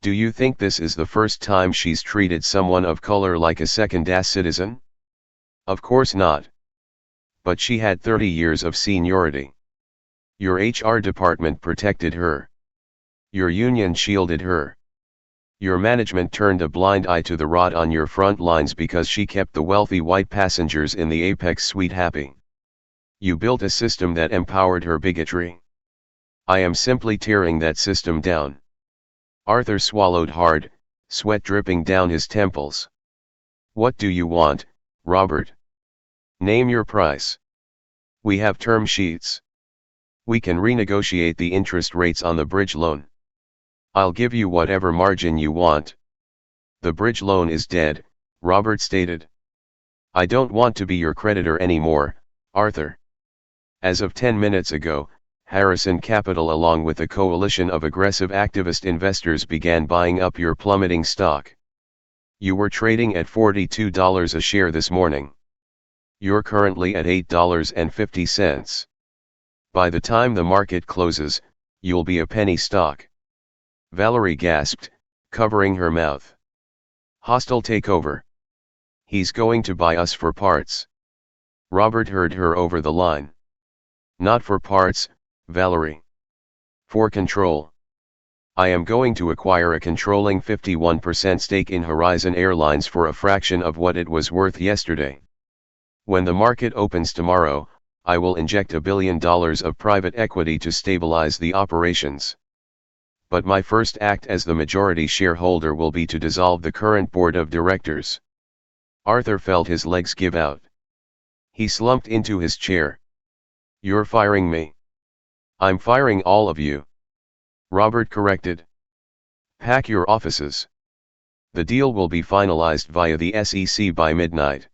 A: Do you think this is the first time she's treated someone of color like a second-class citizen? Of course not. But she had 30 years of seniority. Your HR department protected her. Your union shielded her. Your management turned a blind eye to the rot on your front lines because she kept the wealthy white passengers in the Apex suite happy. You built a system that empowered her bigotry. I am simply tearing that system down." Arthur swallowed hard, sweat dripping down his temples. "What do you want, Robert? Name your price. We have term sheets. We can renegotiate the interest rates on the bridge loan. I'll give you whatever margin you want." "The bridge loan is dead," Robert stated. "I don't want to be your creditor anymore, Arthur." As of 10 minutes ago, Harrison Capital along with a coalition of aggressive activist investors began buying up your plummeting stock. You were trading at $42 a share this morning. You're currently at $8.50. By the time the market closes, you'll be a penny stock." Valerie gasped, covering her mouth. "Hostile takeover. He's going to buy us for parts." Robert heard her over the line. "Not for parts, Valerie. For control. I am going to acquire a controlling 51% stake in Horizon Airlines for a fraction of what it was worth yesterday. When the market opens tomorrow, I will inject $1 billion of private equity to stabilize the operations. But my first act as the majority shareholder will be to dissolve the current board of directors." Arthur felt his legs give out. He slumped into his chair. "You're firing me." "I'm firing all of you," Robert corrected. "Pack your offices. The deal will be finalized via the SEC by midnight.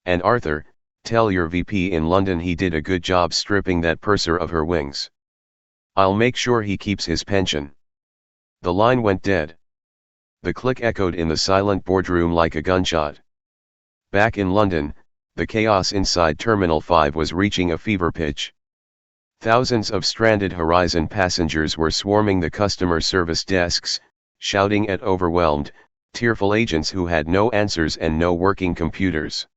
A: And Arthur, tell your VP in London he did a good job stripping that purser of her wings. I'll make sure he keeps his pension." The line went dead. The click echoed in the silent boardroom like a gunshot. Back in London, the chaos inside Terminal 5 was reaching a fever pitch. Thousands of stranded Horizon passengers were swarming the customer service desks, shouting at overwhelmed, tearful agents who had no answers and no working computers.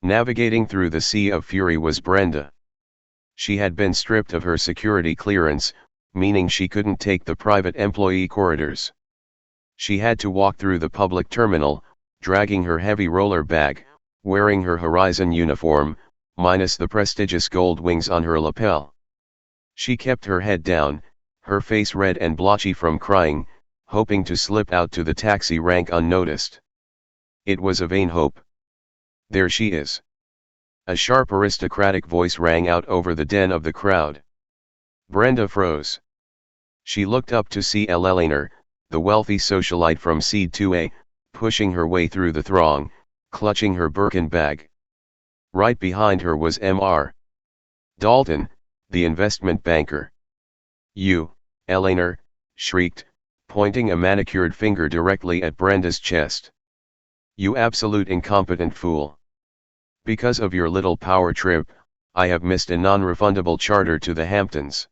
A: Navigating through the sea of fury was Brenda. She had been stripped of her security clearance, meaning she couldn't take the private employee corridors. She had to walk through the public terminal, dragging her heavy roller bag, wearing her Horizon uniform, minus the prestigious gold wings on her lapel. She kept her head down, her face red and blotchy from crying, hoping to slip out to the taxi rank unnoticed. It was a vain hope. "There she is." A sharp aristocratic voice rang out over the din of the crowd. Brenda froze. She looked up to see Eleanor, the wealthy socialite from Seed 2A, pushing her way through the throng, clutching her Birkin bag. Right behind her was Mr. Dalton, the investment banker. "You, Eleanor," shrieked, pointing a manicured finger directly at Brenda's chest. "You absolute incompetent fool. Because of your little power trip, I have missed a non-refundable charter to the Hamptons.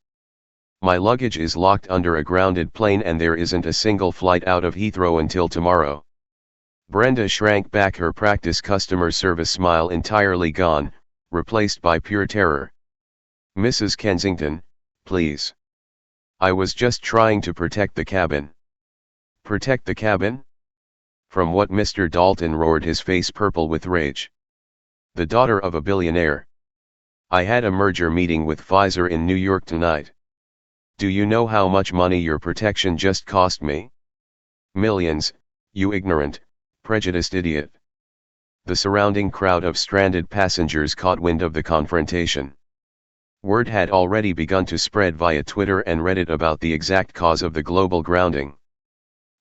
A: My luggage is locked under a grounded plane and there isn't a single flight out of Heathrow until tomorrow. Brenda shrank back, her practice customer service smile entirely gone, replaced by pure terror. "Mrs. Kensington, please. I was just trying to protect the cabin." "Protect the cabin? From what?" Mr. Dalton roared, his face purple with rage. "The daughter of a billionaire. I had a merger meeting with Pfizer in New York tonight. Do you know how much money your protection just cost me? Millions, you ignorant, prejudiced idiot." The surrounding crowd of stranded passengers caught wind of the confrontation. Word had already begun to spread via Twitter and Reddit about the exact cause of the global grounding.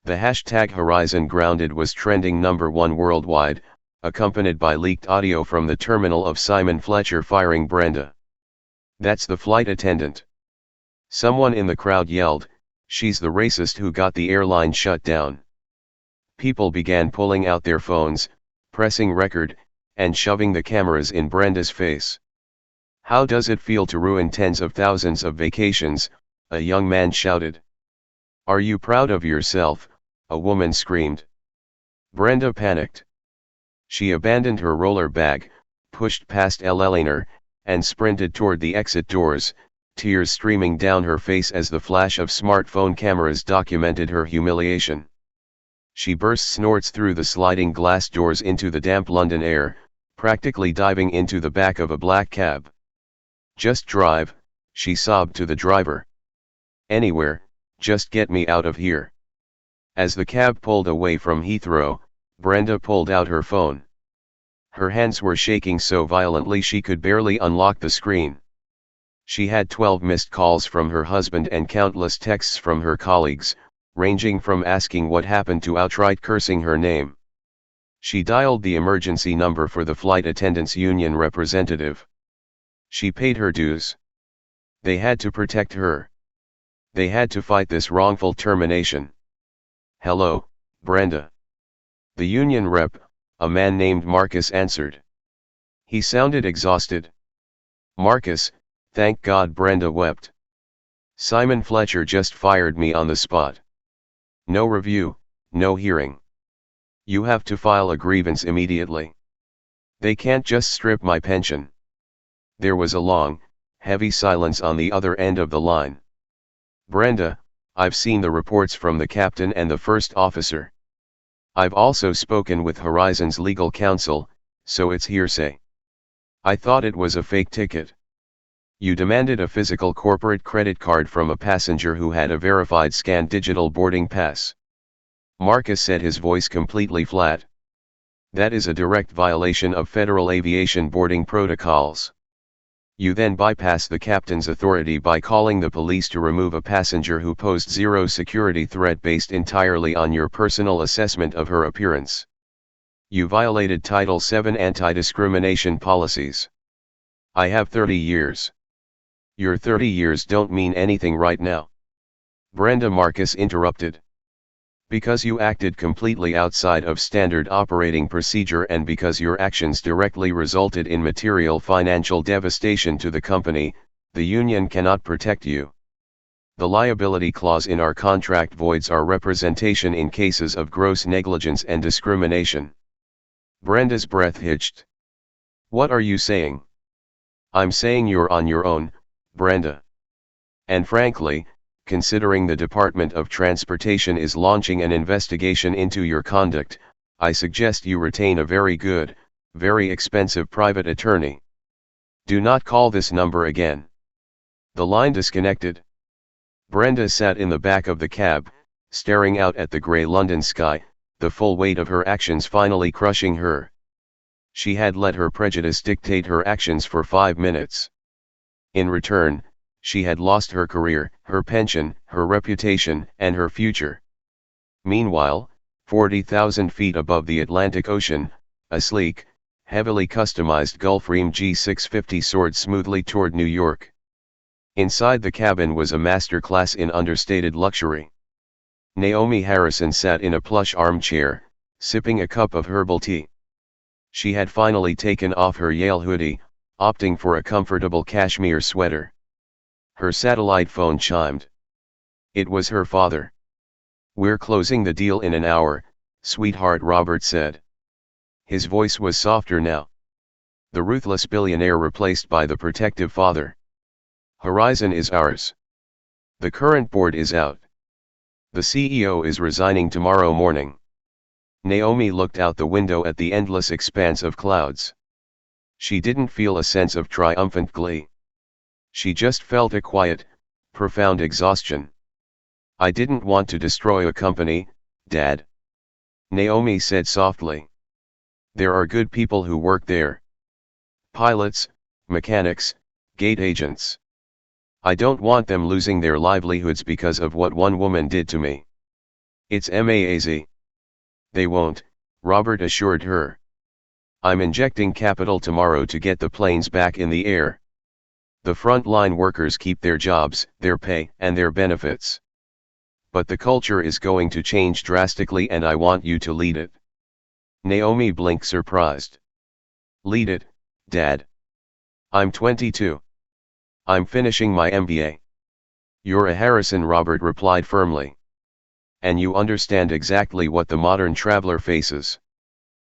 A: The hashtag Horizon Grounded was trending #1 worldwide, accompanied by leaked audio from the terminal of Simon Fletcher firing Brenda. "That's the flight attendant." Someone in the crowd yelled, "She's the racist who got the airline shut down." People began pulling out their phones, pressing record, and shoving the cameras in Brenda's face. "How does it feel to ruin tens of thousands of vacations?" a young man shouted. "Are you proud of yourself?" a woman screamed. Brenda panicked. She abandoned her roller bag, pushed past Eleanor, and sprinted toward the exit doors, tears streaming down her face as the flash of smartphone cameras documented her humiliation. She burst snorts through the sliding glass doors into the damp London air, practically diving into the back of a black cab. "Just drive," she sobbed to the driver. "Anywhere, just get me out of here." As the cab pulled away from Heathrow, Brenda pulled out her phone. Her hands were shaking so violently she could barely unlock the screen. She had 12 missed calls from her husband and countless texts from her colleagues, ranging from asking what happened to outright cursing her name. She dialed the emergency number for the flight attendants' union representative. She paid her dues. They had to protect her. They had to fight this wrongful termination. "Hello, Brenda." The union rep, a man named Marcus, answered. He sounded exhausted. "Marcus, thank God," Brenda wept. "Simon Fletcher just fired me on the spot. No review, no hearing. You have to file a grievance immediately. They can't just strip my pension." There was a long, heavy silence on the other end of the line. "Brenda, I've seen the reports from the captain and the first officer. I've also spoken with Horizon's legal counsel, so it's hearsay. I thought it was a fake ticket. You demanded a physical corporate credit card from a passenger who had a verified scanned digital boarding pass." Marcus said, his voice completely flat. "That is a direct violation of federal aviation boarding protocols. You then bypass the captain's authority by calling the police to remove a passenger who posed zero security threat based entirely on your personal assessment of her appearance. You violated Title VII anti-discrimination policies. I have 30 years. Your 30 years don't mean anything right now." Brenda, Marcus interrupted. "Because you acted completely outside of standard operating procedure and because your actions directly resulted in material financial devastation to the company, the union cannot protect you. The liability clause in our contract voids our representation in cases of gross negligence and discrimination." Brenda's breath hitched. "What are you saying?" "I'm saying you're on your own, Brenda. And frankly, considering the Department of Transportation is launching an investigation into your conduct, I suggest you retain a very good, very expensive private attorney. Do not call this number again." The line disconnected. Brenda sat in the back of the cab, staring out at the grey London sky, the full weight of her actions finally crushing her. She had let her prejudice dictate her actions for 5 minutes. In return, she had lost her career, her pension, her reputation, and her future. Meanwhile, 40,000 feet above the Atlantic Ocean, a sleek, heavily customized Gulfstream G650 soared smoothly toward New York. Inside the cabin was a masterclass in understated luxury. Naomi Harrison sat in a plush armchair, sipping a cup of herbal tea. She had finally taken off her Yale hoodie, opting for a comfortable cashmere sweater. Her satellite phone chimed. It was her father. "We're closing the deal in an hour," "Sweetheart," Robert said. His voice was softer now. The ruthless billionaire replaced by the protective father. "Horizon is ours. The current board is out. The CEO is resigning tomorrow morning." Naomi looked out the window at the endless expanse of clouds. She didn't feel a sense of triumphant glee. She just felt a quiet, profound exhaustion. "I didn't want to destroy a company, Dad," Naomi said softly. "There are good people who work there. Pilots, mechanics, gate agents. I don't want them losing their livelihoods because of what one woman did to me. It's amazing." "They won't," Robert assured her. "I'm injecting capital tomorrow to get the planes back in the air. The frontline workers keep their jobs, their pay, and their benefits. But the culture is going to change drastically, and I want you to lead it." Naomi blinked, surprised. "Lead it, Dad? I'm 22. I'm finishing my MBA. "You're a Harrison," Robert replied firmly. "And you understand exactly what the modern traveler faces.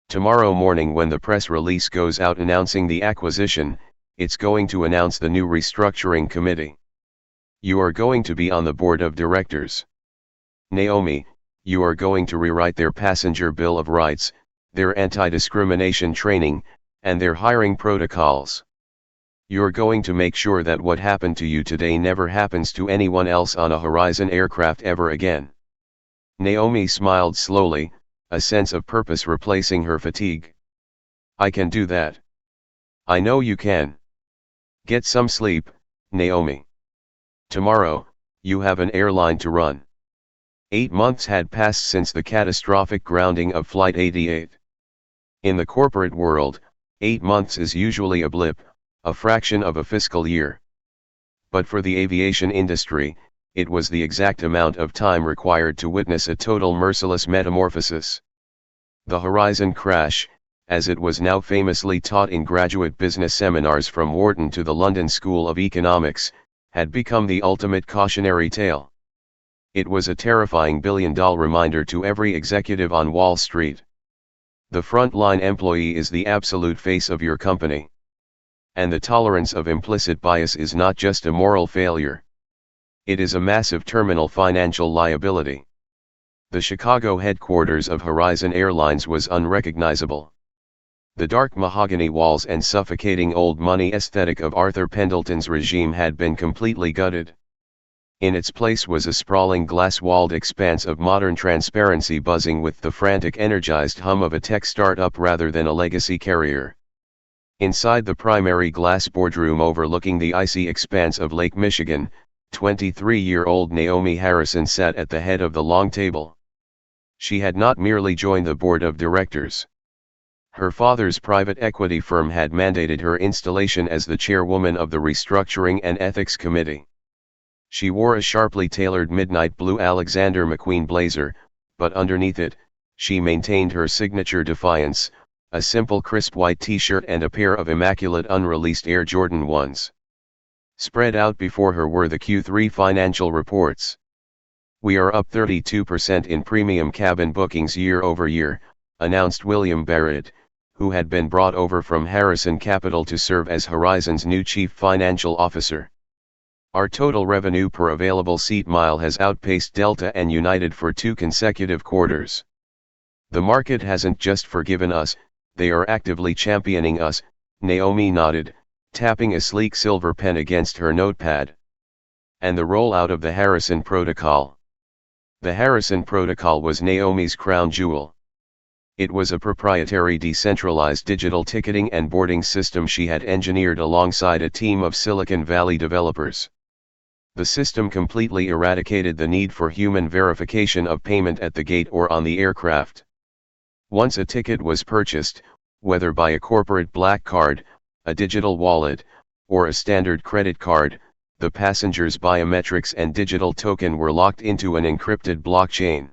A: Tomorrow morning, when the press release goes out announcing the acquisition, it's going to announce the new restructuring committee. You are going to be on the board of directors. Naomi, you are going to rewrite their passenger bill of rights, their anti-discrimination training, and their hiring protocols. You're going to make sure that what happened to you today never happens to anyone else on a Horizon aircraft ever again." Naomi smiled slowly, a sense of purpose replacing her fatigue. "I can do that." "I know you can. Get some sleep, Naomi. Tomorrow, you have an airline to run." 8 months had passed since the catastrophic grounding of Flight 88. In the corporate world, 8 months is usually a blip, a fraction of a fiscal year. But for the aviation industry, it was the exact amount of time required to witness a total merciless metamorphosis. The Horizon crash, as it was now famously taught in graduate business seminars from Wharton to the London School of Economics, had become the ultimate cautionary tale. It was a terrifying billion-dollar reminder to every executive on Wall Street. The frontline employee is the absolute face of your company. And the tolerance of implicit bias is not just a moral failure. It is a massive terminal financial liability. The Chicago headquarters of Horizon Airlines was unrecognizable. The dark mahogany walls and suffocating old money aesthetic of Arthur Pendleton's regime had been completely gutted. In its place was a sprawling glass-walled expanse of modern transparency buzzing with the frantic, energized hum of a tech startup rather than a legacy carrier. Inside the primary glass boardroom overlooking the icy expanse of Lake Michigan, 23-year-old Naomi Harrison sat at the head of the long table. She had not merely joined the board of directors. Her father's private equity firm had mandated her installation as the chairwoman of the Restructuring and Ethics Committee. She wore a sharply tailored midnight blue Alexander McQueen blazer, but underneath it, she maintained her signature defiance, a simple crisp white t-shirt and a pair of immaculate unreleased Air Jordan 1s. Spread out before her were the Q3 financial reports. "We are up 32% in premium cabin bookings year over year," announced William Barrett, who had been brought over from Harrison Capital to serve as Horizon's new chief financial officer. "Our total revenue per available seat mile has outpaced Delta and United for 2 consecutive quarters. The market hasn't just forgiven us, they are actively championing us," Naomi nodded, tapping a sleek silver pen against her notepad. "And the rollout of the Harrison Protocol." The Harrison Protocol was Naomi's crown jewel. It was a proprietary decentralized digital ticketing and boarding system she had engineered alongside a team of Silicon Valley developers. The system completely eradicated the need for human verification of payment at the gate or on the aircraft. Once a ticket was purchased, whether by a corporate black card, a digital wallet, or a standard credit card, the passenger's biometrics and digital token were locked into an encrypted blockchain.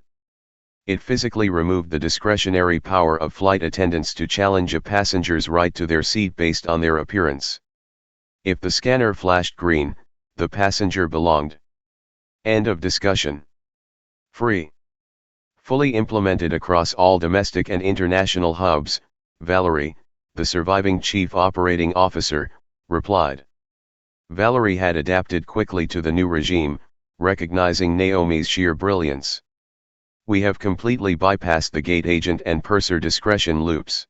A: It physically removed the discretionary power of flight attendants to challenge a passenger's right to their seat based on their appearance. If the scanner flashed green, the passenger belonged. End of discussion. Free. Fully implemented across all domestic and international hubs, Valerie, the surviving chief operating officer, replied. Valerie had adapted quickly to the new regime, recognizing Naomi's sheer brilliance. We have completely bypassed the gate agent and purser discretion loops.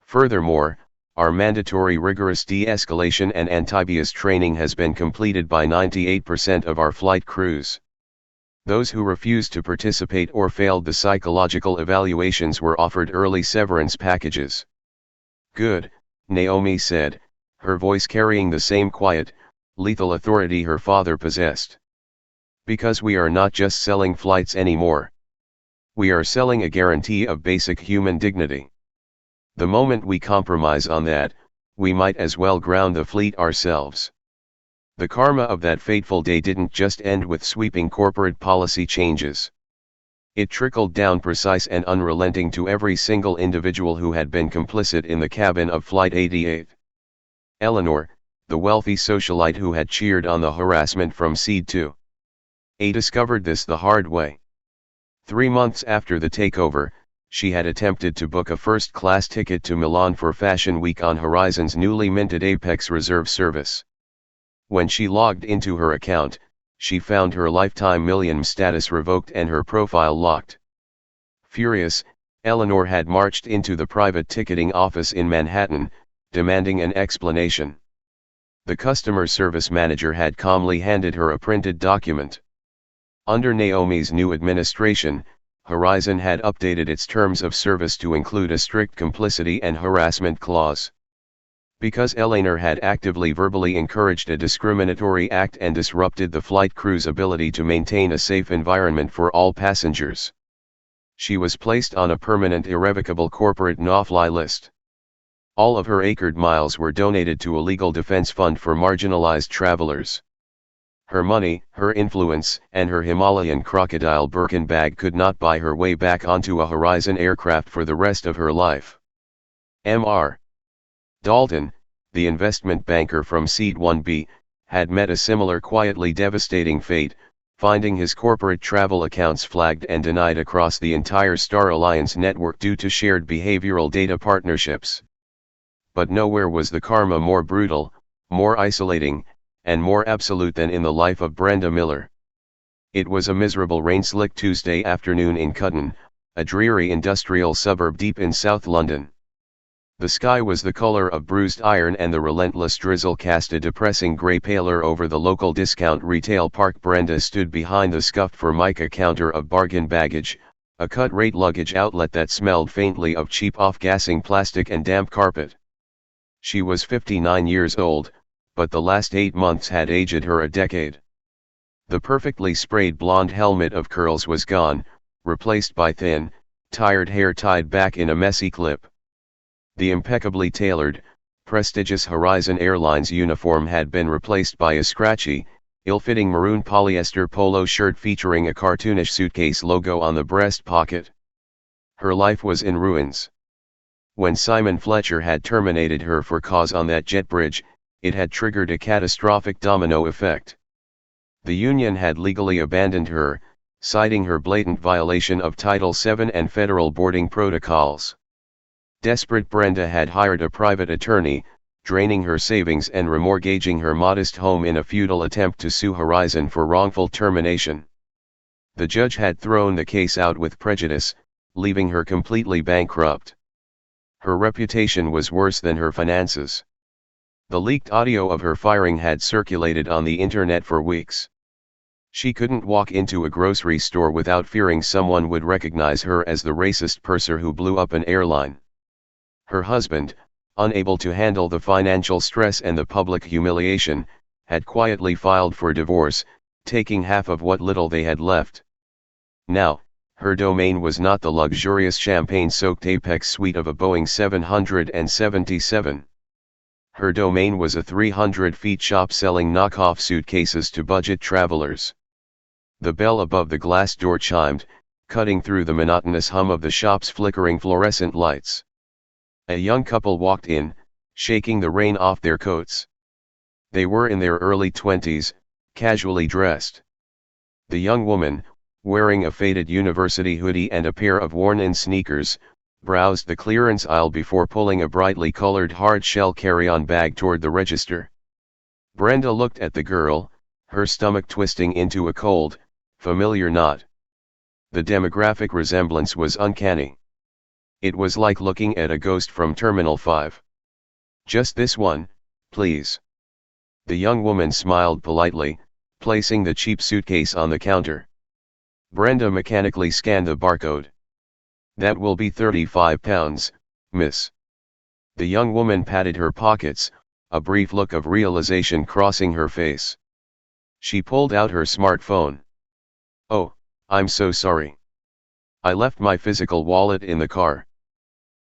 A: Furthermore, our mandatory rigorous de-escalation and anti-bias training has been completed by 98% of our flight crews. Those who refused to participate or failed the psychological evaluations were offered early severance packages. Good, Naomi said, her voice carrying the same quiet, lethal authority her father possessed. Because we are not just selling flights anymore. We are selling a guarantee of basic human dignity. The moment we compromise on that, we might as well ground the fleet ourselves. The karma of that fateful day didn't just end with sweeping corporate policy changes. It trickled down precise and unrelenting to every single individual who had been complicit in the cabin of Flight 88. Eleanor, the wealthy socialite who had cheered on the harassment from Seed 2. A discovered this the hard way. 3 months after the takeover, she had attempted to book a first-class ticket to Milan for Fashion Week on Horizon's newly minted Apex Reserve service. When she logged into her account, she found her lifetime million status revoked and her profile locked. Furious, Eleanor had marched into the private ticketing office in Manhattan, demanding an explanation. The customer service manager had calmly handed her a printed document. Under Naomi's new administration, Horizon had updated its terms of service to include a strict complicity and harassment clause. Because Eleanor had actively verbally encouraged a discriminatory act and disrupted the flight crew's ability to maintain a safe environment for all passengers, she was placed on a permanent irrevocable corporate no-fly list. All of her acred miles were donated to a legal defense fund for marginalized travelers. Her money, her influence, and her Himalayan crocodile Birkin bag could not buy her way back onto a Horizon aircraft for the rest of her life. Mr. Dalton, the investment banker from Seed 1B, had met a similar quietly devastating fate, finding his corporate travel accounts flagged and denied across the entire Star Alliance network due to shared behavioral data partnerships. But nowhere was the karma more brutal, more isolating, and more absolute than in the life of Brenda Miller. It was a miserable rain-slick Tuesday afternoon in Cutton, a dreary industrial suburb deep in South London. The sky was the color of bruised iron and the relentless drizzle cast a depressing grey pallor over the local discount retail park. Brenda stood behind the scuffed Formica counter of bargain baggage, a cut-rate luggage outlet that smelled faintly of cheap off-gassing plastic and damp carpet. She was 59 years old, but the last 8 months had aged her a decade. The perfectly sprayed blonde helmet of curls was gone, replaced by thin, tired hair tied back in a messy clip. The impeccably tailored, prestigious Horizon Airlines uniform had been replaced by a scratchy, ill-fitting maroon polyester polo shirt featuring a cartoonish suitcase logo on the breast pocket. Her life was in ruins. When Simon Fletcher had terminated her for cause on that jet bridge, it had triggered a catastrophic domino effect. The union had legally abandoned her, citing her blatant violation of Title VII and federal boarding protocols. Desperate Brenda had hired a private attorney, draining her savings and remortgaging her modest home in a futile attempt to sue Horizon for wrongful termination. The judge had thrown the case out with prejudice, leaving her completely bankrupt. Her reputation was worse than her finances. The leaked audio of her firing had circulated on the internet for weeks. She couldn't walk into a grocery store without fearing someone would recognize her as the racist purser who blew up an airline. Her husband, unable to handle the financial stress and the public humiliation, had quietly filed for divorce, taking half of what little they had left. Now, her domain was not the luxurious champagne-soaked Apex suite of a Boeing 777. Her domain was a 300-feet shop selling knockoff suitcases to budget travelers. The bell above the glass door chimed, cutting through the monotonous hum of the shop's flickering fluorescent lights. A young couple walked in, shaking the rain off their coats. They were in their early 20s, casually dressed. The young woman, wearing a faded university hoodie and a pair of worn-in sneakers, browsed the clearance aisle before pulling a brightly colored hard-shell carry-on bag toward the register. Brenda looked at the girl, her stomach twisting into a cold, familiar knot. The demographic resemblance was uncanny. It was like looking at a ghost from Terminal 5. "Just this one, please." The young woman smiled politely, placing the cheap suitcase on the counter. Brenda mechanically scanned the barcode. "That will be £35, miss." The young woman patted her pockets, a brief look of realization crossing her face. She pulled out her smartphone. "Oh, I'm so sorry. I left my physical wallet in the car.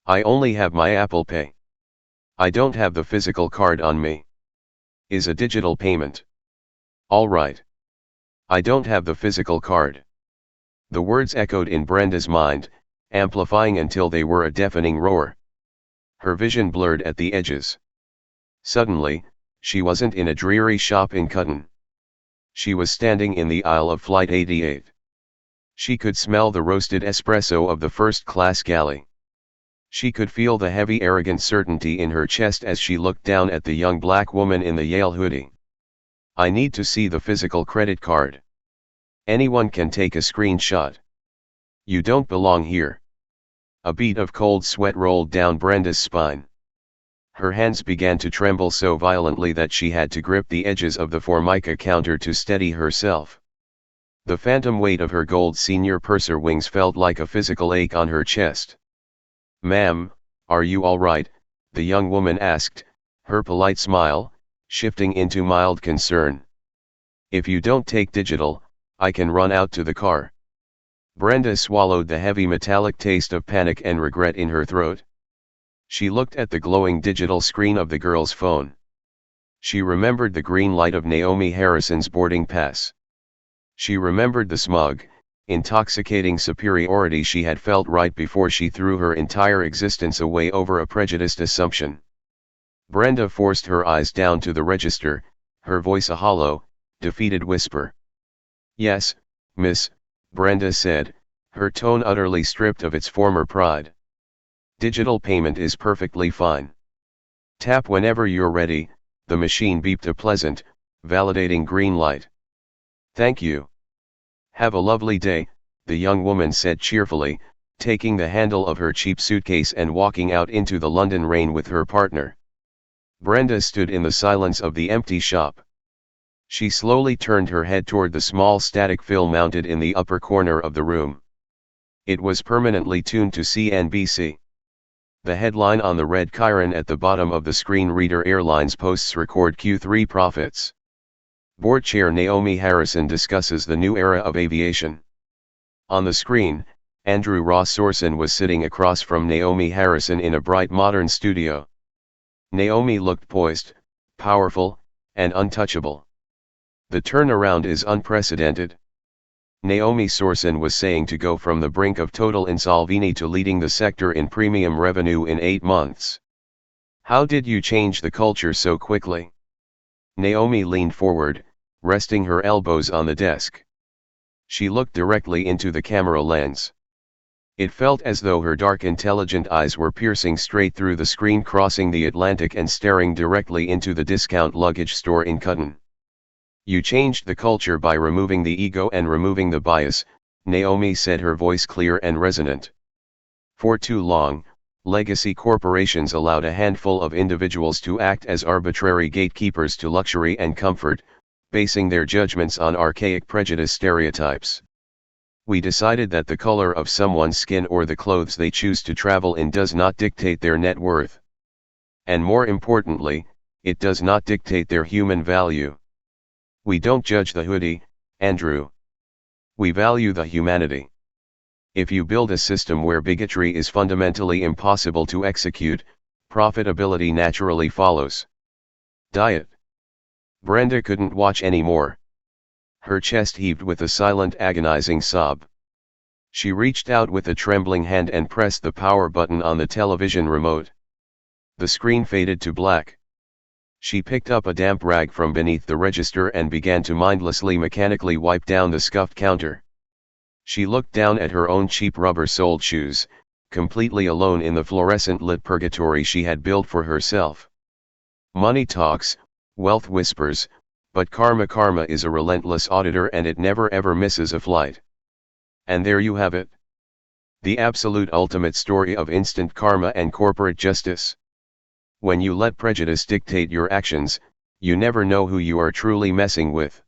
A: I only have my Apple Pay. I don't have the physical card on me. Is a digital payment?" "All right. I don't have the physical card." The words echoed in Brenda's mind, amplifying until they were a deafening roar. Her vision blurred at the edges. Suddenly, she wasn't in a dreary shop in Cutton. She was standing in the aisle of Flight 88. She could smell the roasted espresso of the first-class galley. She could feel the heavy arrogant certainty in her chest as she looked down at the young black woman in the Yale hoodie. "I need to see the physical credit card. Anyone can take a screenshot. You don't belong here." A bead of cold sweat rolled down Brenda's spine. Her hands began to tremble so violently that she had to grip the edges of the Formica counter to steady herself. The phantom weight of her gold senior purser wings felt like a physical ache on her chest. "Ma'am, are you all right?" the young woman asked, her polite smile shifting into mild concern. "If you don't take digital, I can run out to the car." Brenda swallowed the heavy metallic taste of panic and regret in her throat. She looked at the glowing digital screen of the girl's phone. She remembered the green light of Naomi Harrison's boarding pass. She remembered the smug, intoxicating superiority she had felt right before she threw her entire existence away over a prejudiced assumption. Brenda forced her eyes down to the register, her voice a hollow, defeated whisper. "Yes, miss," Brenda said, her tone utterly stripped of its former pride. "Digital payment is perfectly fine. Tap whenever you're ready." The machine beeped a pleasant, validating green light. "Thank you. Have a lovely day," the young woman said cheerfully, taking the handle of her cheap suitcase and walking out into the London rain with her partner. Brenda stood in the silence of the empty shop. She slowly turned her head toward the small static fill mounted in the upper corner of the room. It was permanently tuned to CNBC. The headline on the red chyron at the bottom of the screen reader: Airlines posts record Q3 profits. Board Chair Naomi Harrison discusses the new era of aviation. On the screen, Andrew Ross Sorson was sitting across from Naomi Harrison in a bright modern studio. Naomi looked poised, powerful, and untouchable. "The turnaround is unprecedented," Naomi Sorson was saying, to go from the brink of total insolvency to leading the sector in premium revenue in 8 months. "How did you change the culture so quickly?" Naomi leaned forward, resting her elbows on the desk. She looked directly into the camera lens. It felt as though her dark, intelligent eyes were piercing straight through the screen, crossing the Atlantic and staring directly into the discount luggage store in Cutton. "You changed the culture by removing the ego and removing the bias," Naomi said, her voice clear and resonant. "For too long, legacy corporations allowed a handful of individuals to act as arbitrary gatekeepers to luxury and comfort, basing their judgments on archaic prejudice stereotypes. We decided that the color of someone's skin or the clothes they choose to travel in does not dictate their net worth. And more importantly, it does not dictate their human value. We don't judge the hoodie, Andrew. We value the humanity. If you build a system where bigotry is fundamentally impossible to execute, profitability naturally follows." Diet. Brenda couldn't watch anymore. Her chest heaved with a silent, agonizing sob. She reached out with a trembling hand and pressed the power button on the television remote. The screen faded to black. She picked up a damp rag from beneath the register and began to mindlessly, mechanically wipe down the scuffed counter. She looked down at her own cheap rubber-soled shoes, completely alone in the fluorescent-lit purgatory she had built for herself. Money talks, wealth whispers, but karma is a relentless auditor and it never ever misses a flight. And there you have it. The absolute ultimate story of instant karma and corporate justice. When you let prejudice dictate your actions, you never know who you are truly messing with.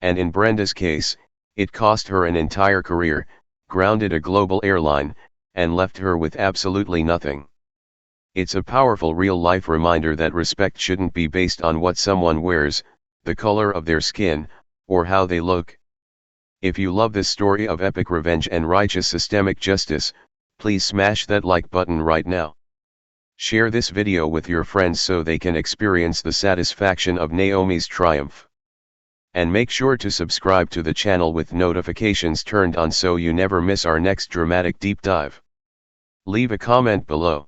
A: And in Brenda's case, it cost her an entire career, grounded a global airline, and left her with absolutely nothing. It's a powerful real-life reminder that respect shouldn't be based on what someone wears, the color of their skin, or how they look. If you love this story of epic revenge and righteous systemic justice, please smash that like button right now. Share this video with your friends so they can experience the satisfaction of Naomi's triumph. And make sure to subscribe to the channel with notifications turned on so you never miss our next dramatic deep dive. Leave a comment below.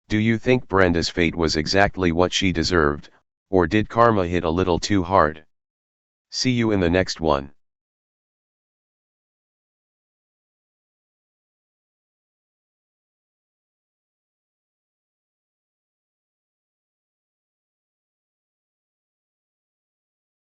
A: Do you think Brenda's fate was exactly what she deserved, or did karma hit a little too hard? See you in the next one.